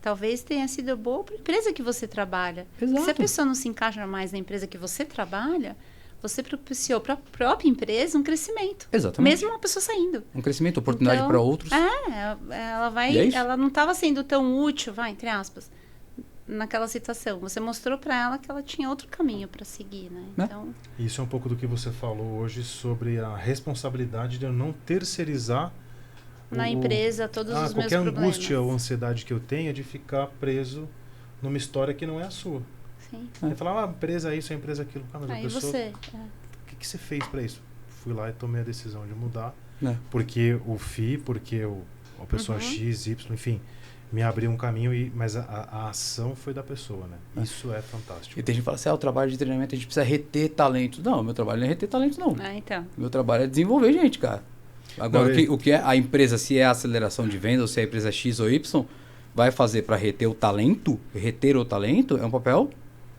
S3: talvez tenha sido boa para a empresa que você trabalha.
S2: Exato.
S3: Se a pessoa não se encaixa mais na empresa que você trabalha, você propiciou para a própria empresa um crescimento.
S2: Exatamente.
S3: Mesmo uma pessoa saindo.
S2: Um crescimento, oportunidade
S3: Então,
S2: para outros.
S3: Ela vai, ela não estava sendo tão útil, entre aspas, naquela situação. Você mostrou para ela que ela tinha outro caminho para seguir, né? Então,
S1: isso é um pouco do que você falou hoje sobre a responsabilidade de eu não terceirizar
S3: na empresa todos os meus problemas.
S1: Qualquer angústia ou ansiedade que eu tenha de ficar preso numa história que não é a sua.
S3: Sim.
S1: Você fala, a empresa é isso, a empresa é aquilo. Mas a pessoa,
S3: você?
S1: O que você fez para isso? Fui lá e tomei a decisão de mudar. Porque o FI, porque a pessoa X, Y, enfim, me abriu um caminho, mas a ação foi da pessoa, né? Isso é fantástico.
S2: E tem gente que fala assim, o trabalho de treinamento a gente precisa reter talento. Não, meu trabalho não é reter talento, não.
S3: Então.
S2: Meu trabalho é desenvolver gente, cara. Agora, o que é a empresa, se é a aceleração de venda, ou se é a empresa X ou Y, vai fazer para reter o talento, é um papel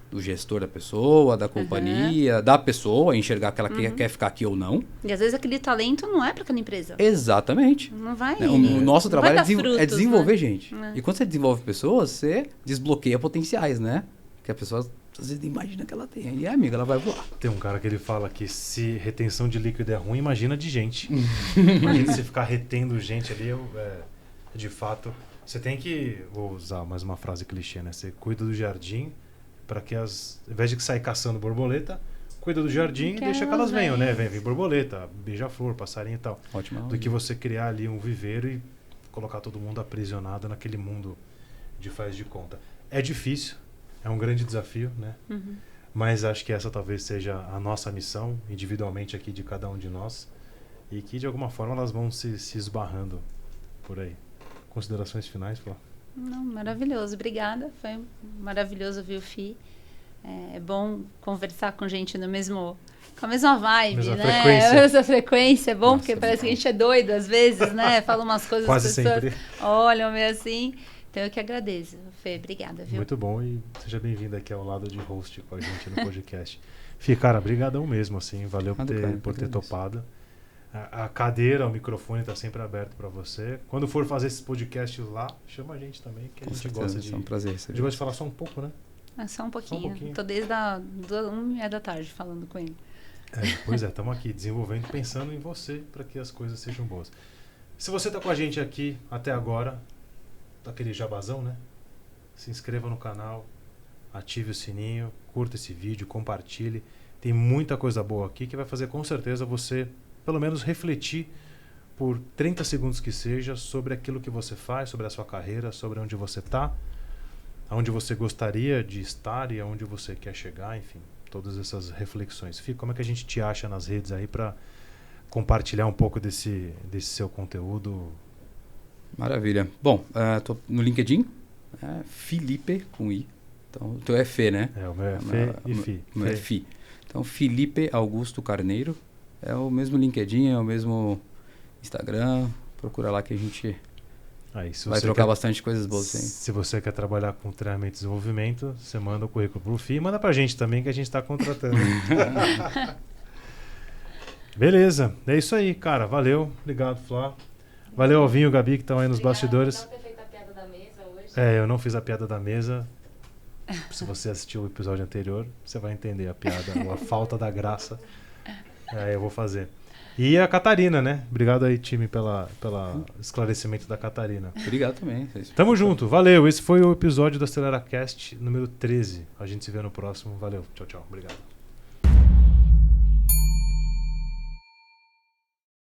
S2: do gestor da pessoa, da companhia, da pessoa, enxergar que ela quer ficar aqui ou não.
S3: E às vezes aquele talento não é para aquela empresa.
S2: Exatamente.
S3: Não vai.
S2: O nosso trabalho é desenvolver
S3: né?
S2: gente. E quando você desenvolve pessoas, você desbloqueia potenciais, né? Que a pessoa às vezes imagina que ela tem. E amiga, ela vai voar.
S1: Tem um cara que ele fala que se retenção de líquido é ruim, imagina de gente. Imagina se ficar retendo gente ali, de fato. Você tem que, vou usar mais uma frase clichê, né? Você cuida do jardim para que ao invés de sair caçando borboleta, cuida do jardim e deixa que elas venham, né? Vem borboleta, beija-flor, passarinho e tal.
S2: Ótimo.
S1: Do que você criar ali um viveiro e colocar todo mundo aprisionado naquele mundo de faz de conta. É difícil, é um grande desafio, né? Mas acho que essa talvez seja a nossa missão, individualmente aqui de cada um de nós, e que de alguma forma elas vão se esbarrando por aí. Considerações finais, Flá?
S3: Não, maravilhoso, obrigada. Foi maravilhoso ouvir o Fih. É bom conversar com gente com a mesma vibe,
S1: mesma
S3: né?
S1: Frequência.
S3: Mesma frequência. É bom, porque parece que a gente é doido às vezes, né? Fala umas coisas,
S1: quase
S3: as pessoas
S1: sempre
S3: olham meio assim. Então eu que agradeço, Fê, obrigada, viu?
S1: Muito bom, e seja bem-vindo aqui ao lado de host com a gente no podcast. Fih, cara, brigadão mesmo, assim, valeu por ter topado. A cadeira, o microfone está sempre aberto para você. Quando for fazer esses podcasts lá, chama a gente também, que a gente gosta de...
S2: É um prazer.
S1: A gente gosta de falar só um pouco, né?
S3: Só um pouquinho. Tô desde 1h30 da tarde falando com ele.
S1: Pois é, estamos aqui desenvolvendo, pensando em você para que as coisas sejam boas. Se você está com a gente aqui até agora, aquele jabazão, né? Se inscreva no canal, ative o sininho, curta esse vídeo, compartilhe. Tem muita coisa boa aqui que vai fazer com certeza você pelo menos refletir por 30 segundos que seja sobre aquilo que você faz, sobre a sua carreira, sobre onde você está, aonde você gostaria de estar e aonde você quer chegar, enfim, todas essas reflexões. Fih, como é que a gente te acha nas redes aí para compartilhar um pouco desse seu conteúdo?
S2: Maravilha. Bom, tô no LinkedIn, Felipe com I. Então, o teu é Fê, né?
S1: O meu é Fê e Fih.
S2: O meu é Fih. Então, Felipe Augusto Carneiro. É o mesmo LinkedIn, é o mesmo Instagram. Procura lá que a gente vai trocar bastante coisas boas.
S1: Se você quer trabalhar com treinamento e desenvolvimento, você manda o currículo pro Fih e manda pra gente também, que a gente está contratando. Beleza, é isso aí, cara. Valeu, obrigado, Flá. Valeu, Alvinho, Gabi, que estão aí nos bastidores.
S4: Não ter feito a piada da mesa hoje.
S1: Eu não fiz a piada da mesa. Se você assistiu o episódio anterior, você vai entender a piada, ou a falta da graça. Eu vou fazer. E a Catarina, né? Obrigado aí, time, pelo esclarecimento da Catarina.
S2: Obrigado também.
S1: Tamo junto, valeu. Esse foi o episódio do AceleraCast número 13. A gente se vê no próximo. Valeu, tchau, tchau. Obrigado.